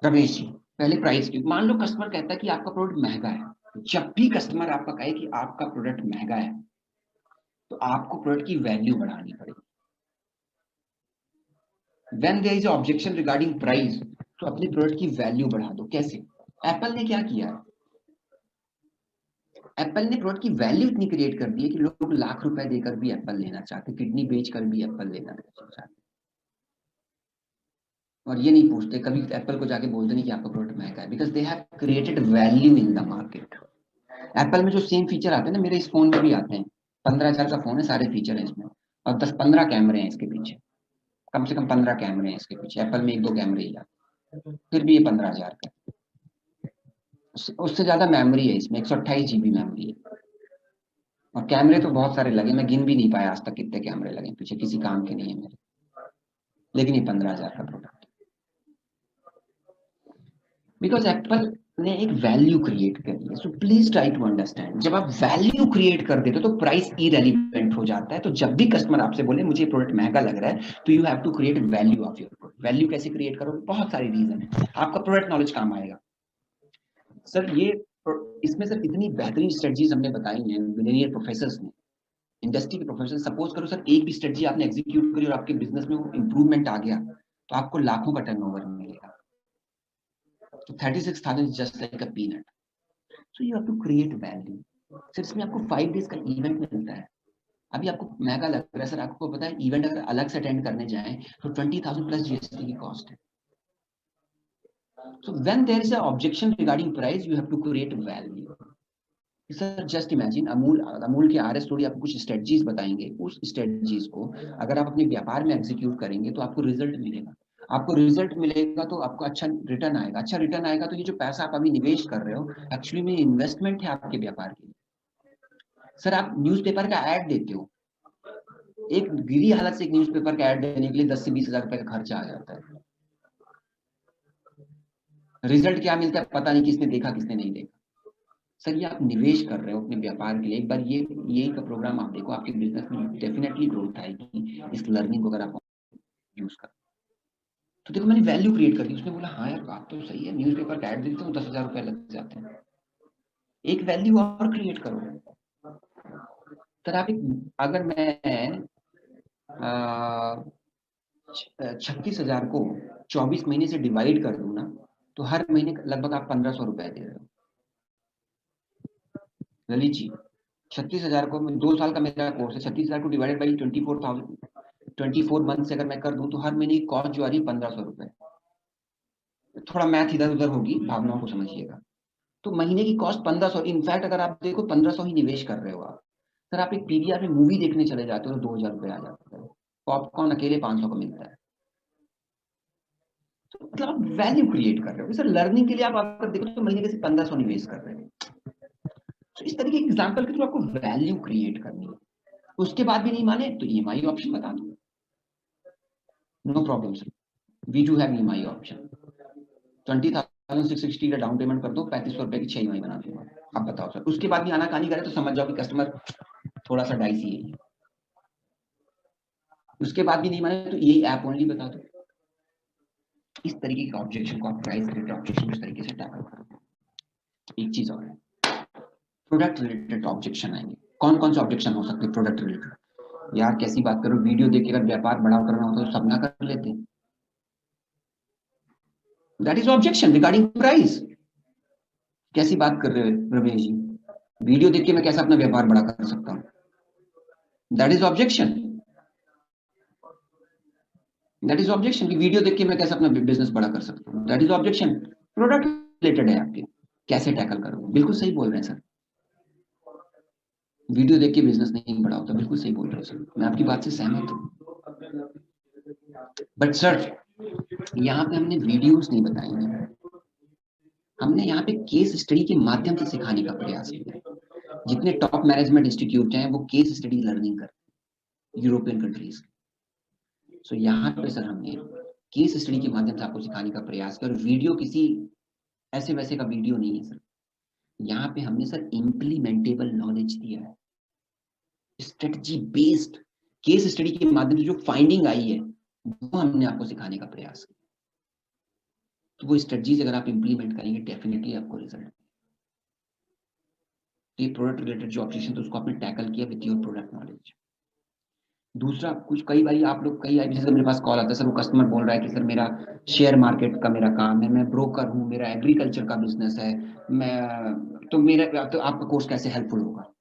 Ramesh ji, पहले प्राइस की, मान लो कस्टमर कहता है कि आपका प्रोडक्ट महंगा है। जब भी कस्टमर आपका कहे कि आपका प्रोडक्ट महंगा है, तो आपको प्रोडक्ट की वैल्यू बढ़ानी पड़ेगी। When there is objection regarding price, तो अपने प्रोडक्ट की वैल्यू बढ़ा दो। कैसे? एप्पल ने क्या किया है, एप्पल ने प्रोडक्ट की वैल्यू इतनी क्रिएट कर दी है कि लोग लाख रुपए देकर भी एप्पल लेना चाहते, किडनी बेचकर भी एप्पल लेना चाहते, और ये नहीं पूछते, कभी एप्पल को जाके बोलते नहीं कि आपका प्रोडक्ट महंगा है, because they have created value in the market. Apple में जो सेम फीचर आते हैं ना, मेरे इस फोन में भी आते हैं, 15,000 का फोन है, सारे फीचर है इसमें, और 10-15 कैमरे हैं इसके पीछे, कम से कम 15 कैमरे हैं इसके पीछे। एप्पल में 1-2 कैमरे ही आते हैं, फिर भी ये 15,000 का। उससे ज्यादा मेमोरी है इसमें, 128 GB मेमोरी है, और कैमरे तो बहुत सारे लगे, मैं गिन भी नहीं पाया आज तक कितने कैमरे लगे पीछे, किसी काम के नहीं है मेरे, लेकिन ये 15,000 का प्रोडक्ट। बिकॉज एप्पल ने एक वैल्यू क्रिएट करी है, so please try to understand. जब आप वैल्यू क्रिएट कर देते हो तो प्राइस इरेलीवेंट हो जाता है। तो जब भी कस्टमर आपसे बोले मुझे प्रोडक्ट महंगा लग रहा है, तो you have to create value of your product. Value कैसे क्रिएट करोगे? बहुत सारे रीजन है, आपका प्रोडक्ट नॉलेज काम आएगा सर। ये इसमें सर इतनी बेहतरीन स्ट्रेटजीज हमने बताई हैं मिलेनियर प्रोफेसर्स ने, इंडस्ट्री के प्रोफेसर। सपोज करो सर एक भी स्ट्रेटजी आपने एग्जीक्यूट करी और आपके बिजनेस में वो इंप्रूवमेंट आ गया, तो आपको लाखों का टर्नओवर मिलेगा। तो 36,000 is just like a peanut. So you have to create value. Sir इसमें आपको 5 days का इवेंट मिलता है। अभी आपको महंगा लग रहा है सर, आपको पता है इवेंट अगर अलग से अटेंड करने जाएं तो 20,000 प्लस GST की कॉस्ट है। So when there is an objection regarding price, you have to create value. Sir just imagine Amul के RS थोड़ी आपको कुछ स्ट्रेटजीज बताएंगे, उस स्ट्रेटजीज को अगर आप अपने व्यापार में एग्जीक्यूट करेंगे तो आपको रिजल्ट मिलेगा। आपको रिजल्ट मिलेगा तो आपको अच्छा रिटर्न आएगा, अच्छा रिटर्न आएगा तो ये जो पैसा आप अभी निवेश कर रहे हो एक्चुअली में इन्वेस्टमेंट है आपके व्यापार के लिए। सर आप न्यूज़पेपर का ऐड देते हो, एक गिरी हालत से एक न्यूज़पेपर का ऐड देने के लिए 10 से 20,000 रुपए का खर्चा आ जाता है। रिजल्ट क्या मिलता है पता नहीं, किसने देखा किसने नहीं देखा। सर ये आप निवेश कर रहे हो अपने व्यापार के लिए, एक बार ये का प्रोग्राम आप देखो, आपके बिजनेस में डेफिनेटली ग्रोथ आएगी इस लर्निंग को अगर आप यूज कर। तो देखो मैंने वैल्यू क्रिएट कर दी। उसने बोला हाँ यार बात तो सही है, न्यूज़पेपर का ऐड देते हो 10,000 रुपए लग जाते हैं, एक वैल्यू और क्रिएट करो। सर आप अगर मैं 36,000 को 24 महीने से डिवाइड कर दूं ना, तो हर महीने लगभग आप 1,500 रुपए दे रहे हो। ललित जी 36,000 को 2 साल का मेरा कोर्स है, 36,000 को डिवाइडेड बाई 24 मंथ से अगर मैं कर दूं तो हर महीने की कॉस्ट जो आ रही है 1,500 रुपए। थोड़ा मैथ इधर उधर होगी, भावनाओं को समझिएगा। तो महीने की कॉस्ट 1,500, इनफैक्ट अगर आप देखो 1,500 ही निवेश कर रहे हो आप। सर आप एक PVR में मूवी देखने चले जाते हो तो 2,000 रुपए आ जाता है, पॉपकॉर्न अकेले 500 का मिलता है। तो मतलब आप वैल्यू क्रिएट कर रहे हो। सर लर्निंग के लिए आप अगर देखो तो महीने के 1500 निवेश कर रहे हो। तो इस तरीके के एग्जाम्पल के थ्रू आपको वैल्यू क्रिएट करनी है। उसके बाद भी नहीं माने तो ईएमआई ऑप्शन बता दो, no problem sir, we do have EMI option. 20,660 का डाउन पेमेंट कर दो, 3500 रुपए की 6 ईएमआई बना दूंगा। आप बताओ सर, उसके बाद भी आना कहानी करे तो समझ जाओ कि कस्टमर थोड़ा सा डाइसी है। उसके बाद भी नहीं माने तो यही ऐप ओनली बता दो। इस तरीके का ऑब्जेक्शन को आप प्राइस रिलेटेड ऑब्जेक्शन इस तरीके से टैकल करो। एक चीज और है, प्रोडक्ट रिलेटेड ऑब्जेक्शन आएंगे। कौन कौन से ऑब्जेक्शन हो सकते हैं प्रोडक्ट रिलेटेड? यार कैसी बात करो, वीडियो देख के अगर व्यापार बड़ा करना होता तो सब ना कर लेते। That is objection regarding price. कैसी बात कर रहे हो रमेश जी, वीडियो देख के मैं कैसे अपना व्यापार बड़ा कर सकता हूँ? That is objection. That is objection कि वीडियो देख के मैं कैसे अपना बिजनेस बड़ा कर सकता हूँ। That is objection. Product related है आपके, कैसे टैकल करोगे? बिल्कुल सही बोल रहे हैं सर, वीडियो देख के बिजनेस नहीं बड़ा होता। बिल्कुल सही बोल रहे हो सर, मैं आपकी बात से सहमत हूँ। बट सर यहाँ पे हमने वीडियोस नहीं बताई हैं, हमने यहाँ पे केस स्टडी के माध्यम से सिखाने का प्रयास किया। जितने टॉप मैनेजमेंट इंस्टीट्यूट हैं वो केस स्टडी लर्निंग करते हैं यूरोपियन कंट्रीज। सो यहाँ पे सर हमने केस स्टडी के माध्यम से आपको सिखाने का प्रयास किया। और वीडियो किसी ऐसे वैसे का वीडियो नहीं है सर, यहाँ पे हमने सर इम्प्लीमेंटेबल नॉलेज दिया है, स्ट्रेटजी बेस्ड केस स्टडी के माध्यम से जो फाइंडिंग आई है वो हमने आपको सिखाने का प्रयास किया। तो वो स्ट्रेटजीज अगर आप इंप्लीमेंट करेंगे डेफिनेटली आपको रिजल्ट। तो ये प्रोडक्ट रिलेटेड जो ऑब्जेक्शन था उसको आपने टैकल किया विद योर प्रोडक्ट नॉलेज। दूसरा, कुछ कई बार आप लोग कई जैसे मेरे पास कॉल आता है सर, वो कस्टमर बोल रहा है कि सर मेरा शेयर मार्केट का मेरा काम है, मैं ब्रोकर हूँ, मेरा एग्रीकल्चर का बिजनेस है, मैं तो मेरा तो आपका कोर्स कैसे हेल्पफुल होगा?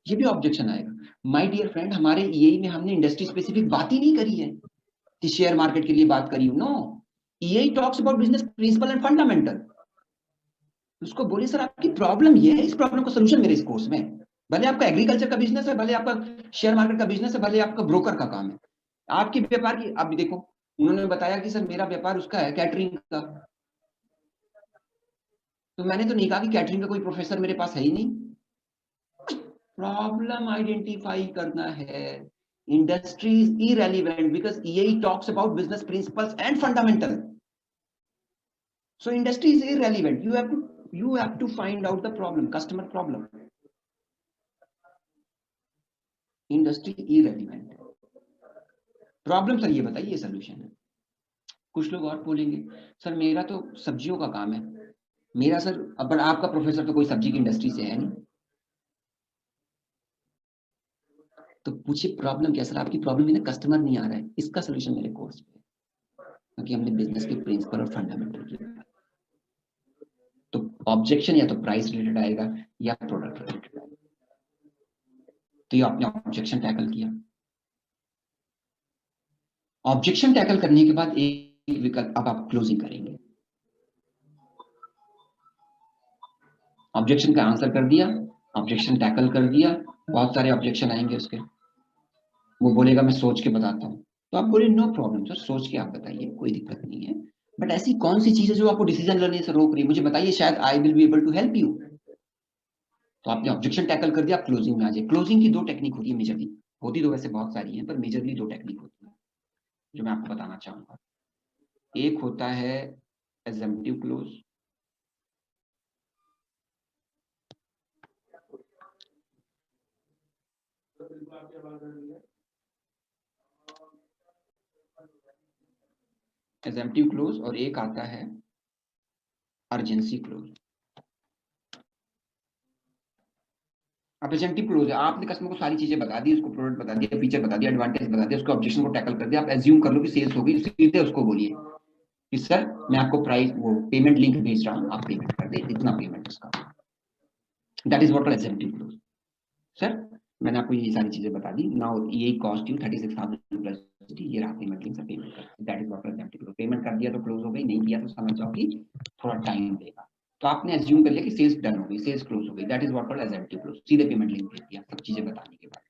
ये भी ऑब्जेक्शन आएगा। माय डियर फ्रेंड, हमारे ईएई में हमने इंडस्ट्री स्पेसिफिक बात ही नहीं करी है कि शेयर मार्केट के लिए बात करी हूं। No, EAE talks about business principle and fundamental. उसको बोलिए सर आपकी प्रॉब्लम ये है, इस प्रॉब्लम को सोल्यूशन मेरे इस कोर्स में। भले आपका एग्रीकल्चर का बिजनेस है, भले आपका शेयर मार्केट का बिजनेस है, भले आपका ब्रोकर का काम है, आपकी व्यापार की। आप देखो उन्होंने बताया कि सर मेरा व्यापार उसका है कैटरिंग का, तो मैंने तो नहीं कहा कि कैटरिंग का कोई प्रोफेसर मेरे पास है ही नहीं। प्रॉब्लम आइडेंटिफाई करना है। Industry is irrelevant because EAE talks about business principles and fundamental. So industry is irrelevant. You have to find out the problem, customer problem. Industry irrelevant. Problem sir ये बताइए, ये सोल्यूशन है। कुछ लोग और बोलेंगे सर मेरा तो सब्जियों का काम है, मेरा सर अब आपका प्रोफेसर तो कोई सब्जी की इंडस्ट्री से है नहीं। तो पूछिए प्रॉब्लम क्या? सर आपकी प्रॉब्लम है ना कस्टमर नहीं आ रहा है, इसका सोल्यूशन मेरे कोर्स पे, क्योंकि हमने बिजनेस के प्रिंसिपल और फंडामेंटल किया। तो ऑब्जेक्शन या तो प्राइस रिलेटेड आएगा या प्रोडक्ट रिलेटेड आएगा। तो ये आपने ऑब्जेक्शन टैकल किया। ऑब्जेक्शन टैकल करने के बाद एक विकल्प, अब आप क्लोजिंग करेंगे। ऑब्जेक्शन का आंसर कर दिया, ऑब्जेक्शन टैकल कर दिया, बहुत सारे ऑब्जेक्शन आएंगे उसके, वो बोलेगा मैं सोच के बताता हूँ। तो आप बोले नो प्रॉब्लम सर, सोच के आप बताइए, कोई दिक्कत नहीं है। बट ऐसी कौन सी चीज है जो आपको डिसीजन लेने से रोक रही है, मुझे बताइए, शायद I will be able to help you. तो आपने ऑब्जेक्शन टैकल कर दिया, आप क्लोजिंग में आ जाए। क्लोजिंग की दो टेक्निक होती है मेजरली, होती तो वैसे बहुत सारी है पर मेजरली दो टेक्निक होती है जो मैं आपको बताना चाहूंगा। एक होता है assumptive क्लोज, assumptive क्लोज, और एक आता है अर्जेंसी क्लोज। अब assumptive क्लोज है, आपने कस्टमर को सारी चीजें बता दी, उसको प्रोडक्ट बता दिया, फीचर बता दिया, एडवांटेज बता दिया, उसको ऑब्जेक्शन को टैकल कर दिया, आप एज्यूम कर लो कि सेल्स होगी, सीधे उसको बोलिए कि सर मैं आपको प्राइस वो पेमेंट लिंक भेज रहा हूँ, आप पेमेंट कर दे, इतना पेमेंट उसका। That is what assumptive close. Sir मैंने आपको ये सारी चीजें बता दी, नाउ ये कॉस्ट यू 36,000 प्लस, ये रहा पेमेंट लिंक से पेमेंट कर, that is what assumptive close. Payment कर दिया तो क्लोज हो गई, नहीं किया तो समझ जाओ कि थोड़ा टाइम लेगा। तो आपने एज्यूम कर लिया कि सेल्स डन हो गई, सेल्स क्लोज हो गई, that is what assumptive close. सीधे पेमेंट लिंक भेज दिया सब चीजें बताने के बाद।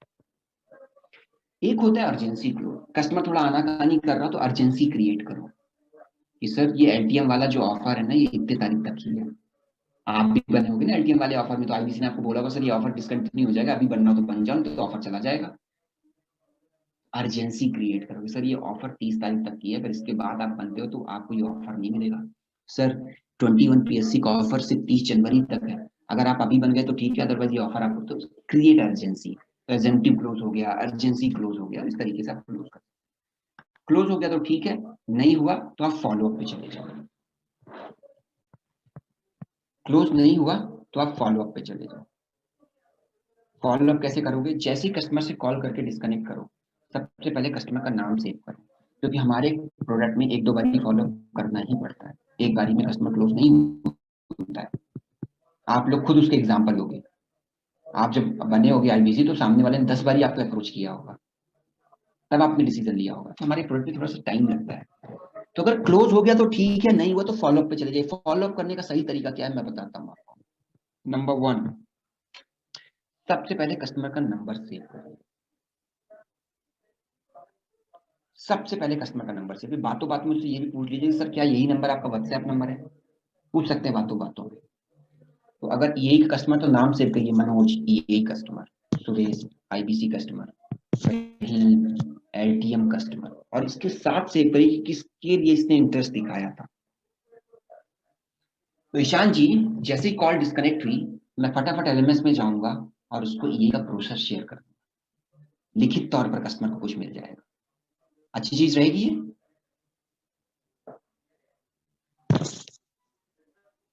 एक होता है अर्जेंसी क्लोज, कस्टमर थोड़ा आनाकानी कर रहा हो तो अर्जेंसी क्रिएट करो। कि सर ये एलटीएम वाला जो ऑफर है ना, ये इतने तारीख तक ही है। आप भी बने होगे ना एलटीएम वाले ऑफर में, तो आईबीसी ने आपको बोला होगा सर ये ऑफर डिसकंटिन्यू हो जाएगा, अभी बनना हो तो बन जाओ, तो ऑफर चला जाएगा। अर्जेंसी क्रिएट करोगे, सर ये ऑफर 30 तारीख तक की है, अगर इसके बाद आप बनते हो तो आपको ये ऑफर नहीं मिलेगा। सर 21 पीएससी का ऑफर सिर्फ 30 जनवरी तक है, अगर आप अभी बन गए तो ठीक है, अदरवाइज ये ऑफर आपको, तो क्रिएट अर्जेंसी। प्रेजेंटिव क्लोज हो गया, अर्जेंसी क्लोज हो गया, इस तरीके से आप क्लोज कर, क्लोज हो गया तो ठीक है, नहीं हुआ तो आप फॉलो अप पे चले जाओ। क्लोज नहीं हुआ तो आप फॉलो अप पे चले जाओ। फॉलो अप कैसे करोगे? जैसे ही कस्टमर से कॉल करके डिस्कनेक्ट करो, सबसे पहले कस्टमर का नाम सेव करो, क्योंकि हमारे प्रोडक्ट में 1-2 बार फॉलो अप करना ही पड़ता है, एक बारी में कस्टमर क्लोज नहीं होता है। आप लोग खुद उसके एग्जाम्पल होगे, आप जब बने होगे आईबीसी तो सामने वाले ने 10 बारी आपको अप्रोच किया होगा, तब आपने डिसीजन लिया होगा। तो हमारे प्रोडक्ट में थोड़ा सा टाइम लगता है। तो अगर क्लोज हो गया तो ठीक है, नहीं हुआ तो फॉलो अप पे चले जाइए। फॉलो अप करने का सही तरीका क्या है मैं बताता हूँ आपको। नंबर 1, सबसे पहले कस्टमर का नंबर सेव करिए। सबसे पहले कस्टमर का नंबर सेव। बातों बात में उससे ये भी पूछ लीजिए सर क्या यही नंबर आपका व्हाट्सएप नंबर है, पूछ सकते हैं बातों बातों में। तो अगर यही कस्टमर तो नाम सेव करिए, मनोज यही customer, Suresh IBC customer, LTM customer, और इसके साथ सेव करिए कि किसके लिए इसने इंटरेस्ट दिखाया था। तो ईशान जी जैसे ही कॉल डिस्कनेक्ट हुई, मैं फटाफट एलएमएस में जाऊंगा और उसको ये का प्रोसेस शेयर कर दूंगा, लिखित तौर पर कस्टमर को कुछ मिल जाएगा। अच्छी चीज रहेगी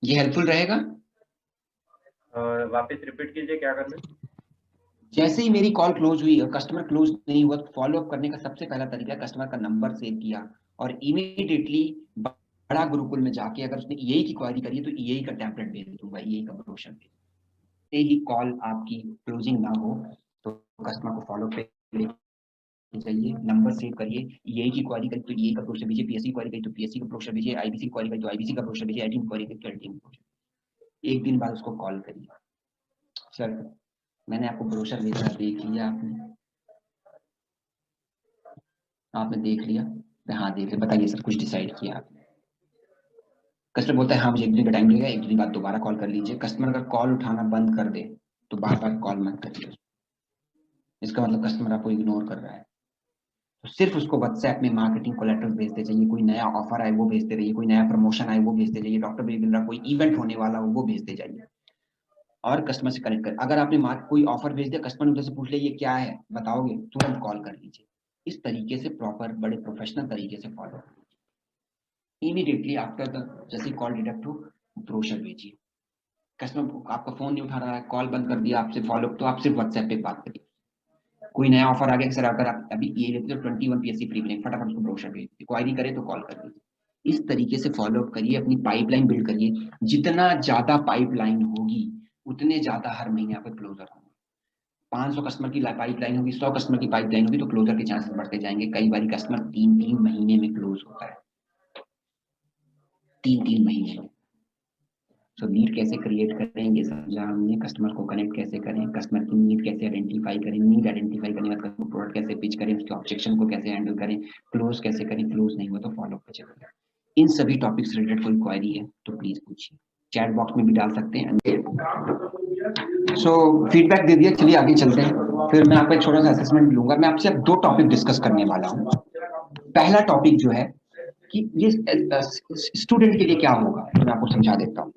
ये हेल्पफुल रहेगा। वापस रिपीट कीजिए क्या करना है। जैसे ही मेरी कॉल क्लोज हुई और कस्टमर क्लोज नहीं हुआ, तो फॉलो अप करने का सबसे पहला तरीका कस्टमर का नंबर सेव किया और इमीडिएटली बड़ा गुरुकुल में जाके अगर उसने ईए की क्वारी करी है तो ईए का टैबलेट भेज दूंगा, ईए का ब्रोशर भेज। ही कॉल आपकी क्लोजिंग ना हो तो कस्टमर को फॉलो पे चाहिए, नंबर सेव करिए, ईए की क्वारी करी तो ईए का ब्रोशर भेजिए, पीएससी क्वारी करी तो पीएससी का ब्रोशर भेजिए, आईबीसी क्वारी करी तो आईबीसी का ब्रोशर भेजिए, एलटीएम क्वारी करी तो एलटीएम ब्रोशर। एक दिन बाद उसको कॉल करिए, सर मैंने आपको ब्रोशर भेजा, देख लिया आपने? आपने देख लिया? हाँ देख लिया, बताइए सर कुछ डिसाइड किया आपने? कस्टमर बोलता है हाँ मुझे 1 दिन का टाइम लगेगा, 1 दिन बाद दोबारा कॉल कर लीजिए। कस्टमर अगर कॉल उठाना बंद कर दे तो बार बार कॉल मत करिए, इसका मतलब कस्टमर आपको इग्नोर कर रहा है। तो सिर्फ उसको व्हाट्सएप में मार्केटिंग कोलैटरल भेजते जाइए, कोई नया ऑफर आए वो भेजते रहिए, कोई नया प्रमोशन आए वो भेजते जाइए, डॉक्टर बिल्डर कोई इवेंट होने वाला हो वो भेजते जाइए और कस्टमर से कनेक्ट कर। अगर आपने कोई ऑफर भेज दिया, कस्टमर उधर से पूछ ले ये क्या है बताओगे, तुरंत कॉल कर लीजिए। इस तरीके से प्रॉपर बड़े प्रोफेशनल तरीके से फॉलो इमीडिएटली आफ्टर द जैसे कॉल डिडक्ट हो ब्रोशर भेजिए। कस्टमर आपका फोन नहीं उठा रहा है, कॉल बंद कर दिया आपसे फॉलो, तो आप सिर्फ व्हाट्सएप पे बात करिए। कोई नया ऑफर आ गया सर अगर आप अभी ये लेते हो 21 पीएससी फ्री मिलेंगे, फटाफट उसको ब्रोशर भेज दीजिए, क्वारी करे तो कॉल कर दीजिए। इस तरीके से फॉलो अप करिए, अपनी पाइपलाइन बिल्ड करिए। जितना ज्यादा पाइपलाइन होगी उतने ज्यादा हर महीने आपके क्लोजर होंगे। 500 कस्टमर की पाइपलाइन होगी, 100 कस्टमर की पाइपलाइन होगी तो क्लोजर के चांसेस बढ़ते जाएंगे। कई बार कस्टमर 3-3 महीने में क्लोज होता है, 3-3 महीने में। तो नीड कैसे क्रिएट करें ये समझा हमने, कस्टमर को कनेक्ट कैसे करें, कस्टमर की नीड कैसे आइडेंटिफाई करें, नीड आइडेंटिफाई करने के बाद कस्टमर प्रोडक्ट कैसे पिच करें, उसके ऑब्जेक्शन को कैसे हैंडल करें, क्लोज कैसे करें, क्लोज नहीं हुआ तो फॉलो अप चलेगा। इन सभी टॉपिक्स रिलेटेड कोई क्वेरी है तो प्लीज पूछिए, चैट बॉक्स में भी डाल सकते हैं। सो फीडबैक दे दिया, चलिए आगे चलते हैं। फिर मैं आपका एक छोटा सा असेसमेंट लूंगा। मैं आपसे अब 2 टॉपिक डिस्कस करने वाला हूँ। पहला टॉपिक जो है कि ये स्टूडेंट के लिए क्या होगा, मैं आपको समझा देता हूँ।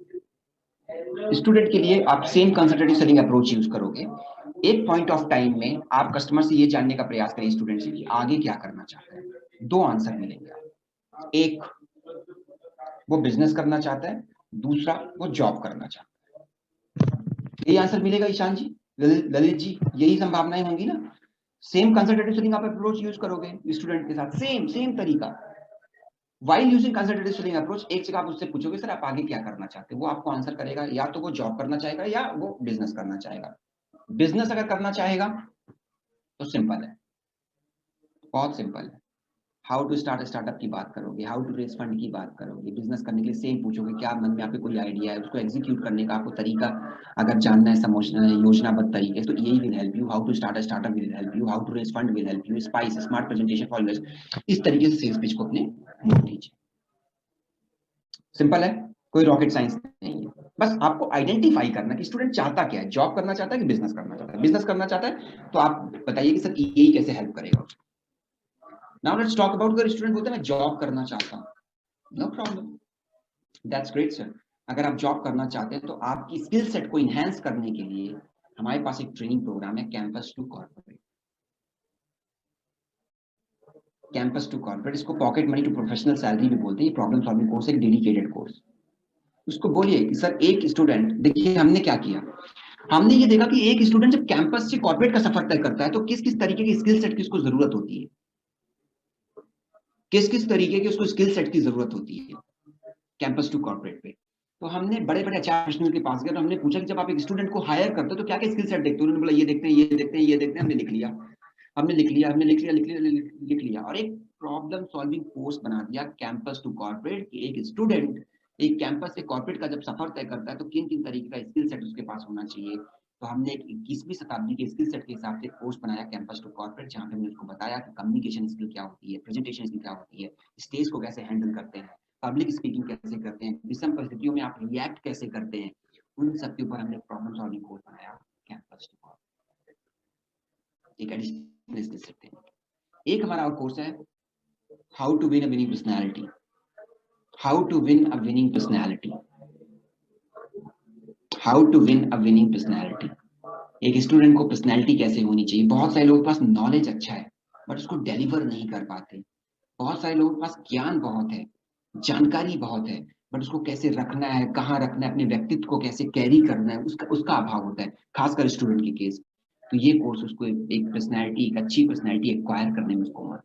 स्टूडेंट के लिए आप same consultative selling approach use करोगे। एक पॉइंट ऑफ टाइम में आप कस्टमर से ये जानने का प्रयास करिए स्टूडेंट से कि आगे क्या करना चाहता है। 2 आंसर मिलेंगे, एक वो बिजनेस करना चाहता है, दूसरा वो जॉब करना चाहता है। यही आंसर मिलेगा ईशान जी, ललित जी, यही संभावनाएं होंगी ना। सेम कंसल्टेटिव सेलिंग आप अप्रोच यूज करोगे स्टूडेंट के साथ, सेम तरीका। While using consultative selling approach, एक जगह आप उससे पूछोगे सर आप आगे क्या करना चाहते हैं, वो आपको आंसर करेगा या तो वो जॉब करना चाहेगा या वो बिजनेस करना चाहेगा। बिजनेस अगर करना चाहेगा तो सिंपल है, बहुत सिंपल है। हाउ टू स्टार्ट स्टार्टअप की बात करोगे, हाउ टू रेज फंड की बात करोगे। बिजनेस करने के लिए सेम पूछोगे, क्या मन में आपके कोई आइडिया है, उसको एग्जीक्यूट करने का आपको तरीका अगर जानना है, समझना है योजनाबद्ध तरीके से, तो यही will help you. How to start startup will help you, how to raise fund will help you, spice smart presentation for invest. इस तरीके से सेल्स पिच को अपने मोड़ लीजिए। सिंपल है, कोई रॉकेट साइंस नहीं है। बस आपको आइडेंटिफाई करना कि स्टूडेंट चाहता क्या है, जॉब करना चाहता है कि बिजनेस करना चाहता है। बिजनेस करना चाहता है तो आप बताइए कि सर यही कैसे हेल्प करेगा। नाउ लेट्स टॉक अबाउट, अगर स्टूडेंट बोलते हैं मैं जॉब करना चाहता हूँ, no problem, that's great sir. अगर आप जॉब करना चाहते हैं तो आपकी स्किल सेट को इनहेंस करने के लिए हमारे पास एक ट्रेनिंग प्रोग्राम है, campus to corporate. Campus to corporate, इसको pocket money to professional salary भी बोलते हैं। प्रॉब्लम सॉल्विंग कोर्स, एक डेडिकेटेड कोर्स। उसको बोलिए कि सर एक स्टूडेंट, देखिए हमने क्या किया, हमने ये देखा कि एक स्टूडेंट जब कैंपस से कॉर्पोरेट का सफर तय करता है तो किस किस तरीके की स्किल सेट की उसको जरूरत होती है, किस किस तरीके की उसको स्किल सेट की जरूरत होती है कैंपस टू कॉर्पोरेट पे। तो हमने बड़े बड़े एचआर प्रोफेशनल के पास गए तो हमने पूछा कि जब आप एक स्टूडेंट को हायर करते हो तो क्या क्या स्किल सेट देखते हो। उन्होंने बोला ये देखते हैं, ये देखते हैं, ये देखते हैं। हमने लिख लिया, हमने लिख लिया, हमने लिख लिया, लिख लिया और एक प्रॉब्लम सॉल्विंग कोर्स बना दिया कैंपस टू कॉर्पोरेट। कि एक स्टूडेंट एक कैंपस से कॉर्पोरेट का जब सफर तय करता है तो किन किन तरीके का स्किल सेट उसके पास होना चाहिए। तो हमने एक 21वीं शताब्दी के स्किल सेट के हिसाब से कोर्स बनाया कैंपस टू कॉर्पोरेट, जहाँ पे हमने उसको बताया कि कम्युनिकेशन स्किल क्या होती है, प्रेजेंटेशन स्किल क्या होती है, स्टेज को कैसे हैंडल करते हैं, पब्लिक स्पीकिंग कैसे करते हैं, विषम परिस्थितियों में आप रिएक्ट कैसे करते हैं। उन सब के ऊपर हमने प्रॉब्लम सॉल्विंग कोर्स बनाया कैंपस टू कॉर्पोरेट, एक एडिशनल स्किल सेट है। एक हमारा और कोर्स है how to win a winning personality. How to win a winning personality, how to win a winning personality. एक स्टूडेंट को पर्सनैलिटी कैसे होनी चाहिए। बहुत सारे लोगों के पास नॉलेज अच्छा है बट उसको डिलीवर नहीं कर पाते। बहुत सारे लोगों के पास ज्ञान बहुत है, जानकारी बहुत है, बट उसको कैसे रखना है, कहाँ रखना है, अपने व्यक्तित्व को कैसे कैरी करना है, उसका अभाव होता है, खासकर स्टूडेंट के केस। तो ये कोर्स उसको एक पर्सनैलिटी, एक अच्छी पर्सनैलिटी एक्वायर करने में उसको मदद,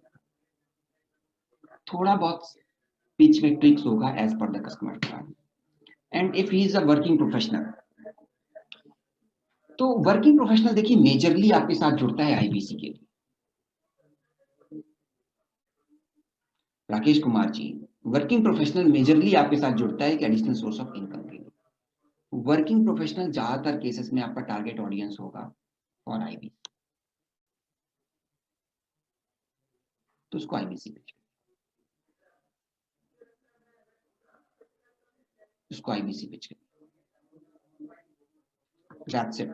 थोड़ा बहुत पिच में ट्रिक्स होगा as per the customer requirement. And if he is a working professional, तो वर्किंग प्रोफेशनल देखिए मेजरली आपके साथ जुड़ता है आईबीसी के लिए। Rakesh Kumar ji, working professional majorly आपके साथ जुड़ता है एक एडिशनल सोर्स ऑफ इनकम के लिए। वर्किंग प्रोफेशनल ज्यादातर केसेस में आपका टारगेट ऑडियंस होगा फॉर आईबीसी, तो उसको आईबीसी पिच, उसको आईबीसी पिच करें। That's it.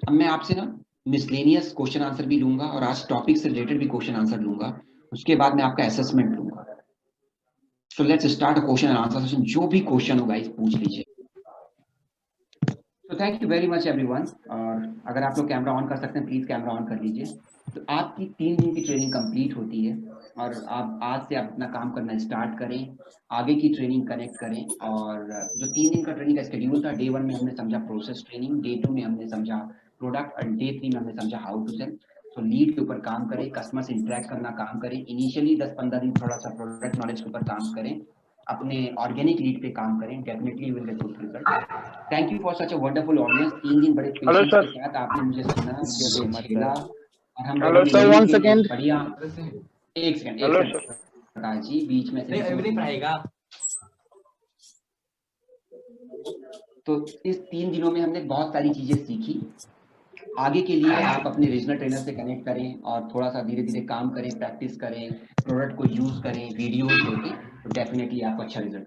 अब मैं आपसे ना मिसलेनियस क्वेश्चन आंसर भी लूंगा और आज टॉपिक से रिलेटेड भी क्वेश्चन आंसर लूंगा, उसके बाद मैं आपका असेसमेंट लूंगा। So let's start a question and answer session. जो भी क्वेश्चन होगा इस पूछ लीजिए। तो thank you very much everyone. और अगर आप लोग कैमरा ऑन कर सकते हैं प्लीज कैमरा ऑन कर लीजिए। तो आपकी 3 दिन की ट्रेनिंग कंप्लीट होती है और आप आज से आप अपना काम करना स्टार्ट करें, आगे की ट्रेनिंग कनेक्ट करें। और जो 3 दिन का ट्रेनिंग का शेड्यूल था, डे 1 में हमने समझा प्रोसेस ट्रेनिंग, डे 2 में हमने समझा प्रोडक्ट और डे 3 में हमने समझा हाउ टू सेल। तो लीड के ऊपर काम करें, कस्टमर से इंटरेक्ट करना काम करें, इनिशियली 10-15 दिन थोड़ा सा प्रोडक्ट नॉलेज के ऊपर काम करें, अपने ऑर्गेनिक लीड पे काम करें, definitely will get good result. Thank you for such a wonderful audience. 3 दिन बड़े पेशेंस के साथ आपने मुझे सुना, मुझे झेला और हम लोगों ने मिलकर एक बढ़िया, एक सेकंड प्रकाश जी बीच में से। तो इस 3 दिनों में हमने बहुत सारी चीजें सीखी। आगे के लिए आप अपने रीजनल ट्रेनर से कनेक्ट करें और थोड़ा सा धीरे धीरे काम करें, प्रैक्टिस करें, प्रोडक्ट को यूज करें, वीडियोस देखें, तो डेफिनेटली आपको अच्छा रिजल्ट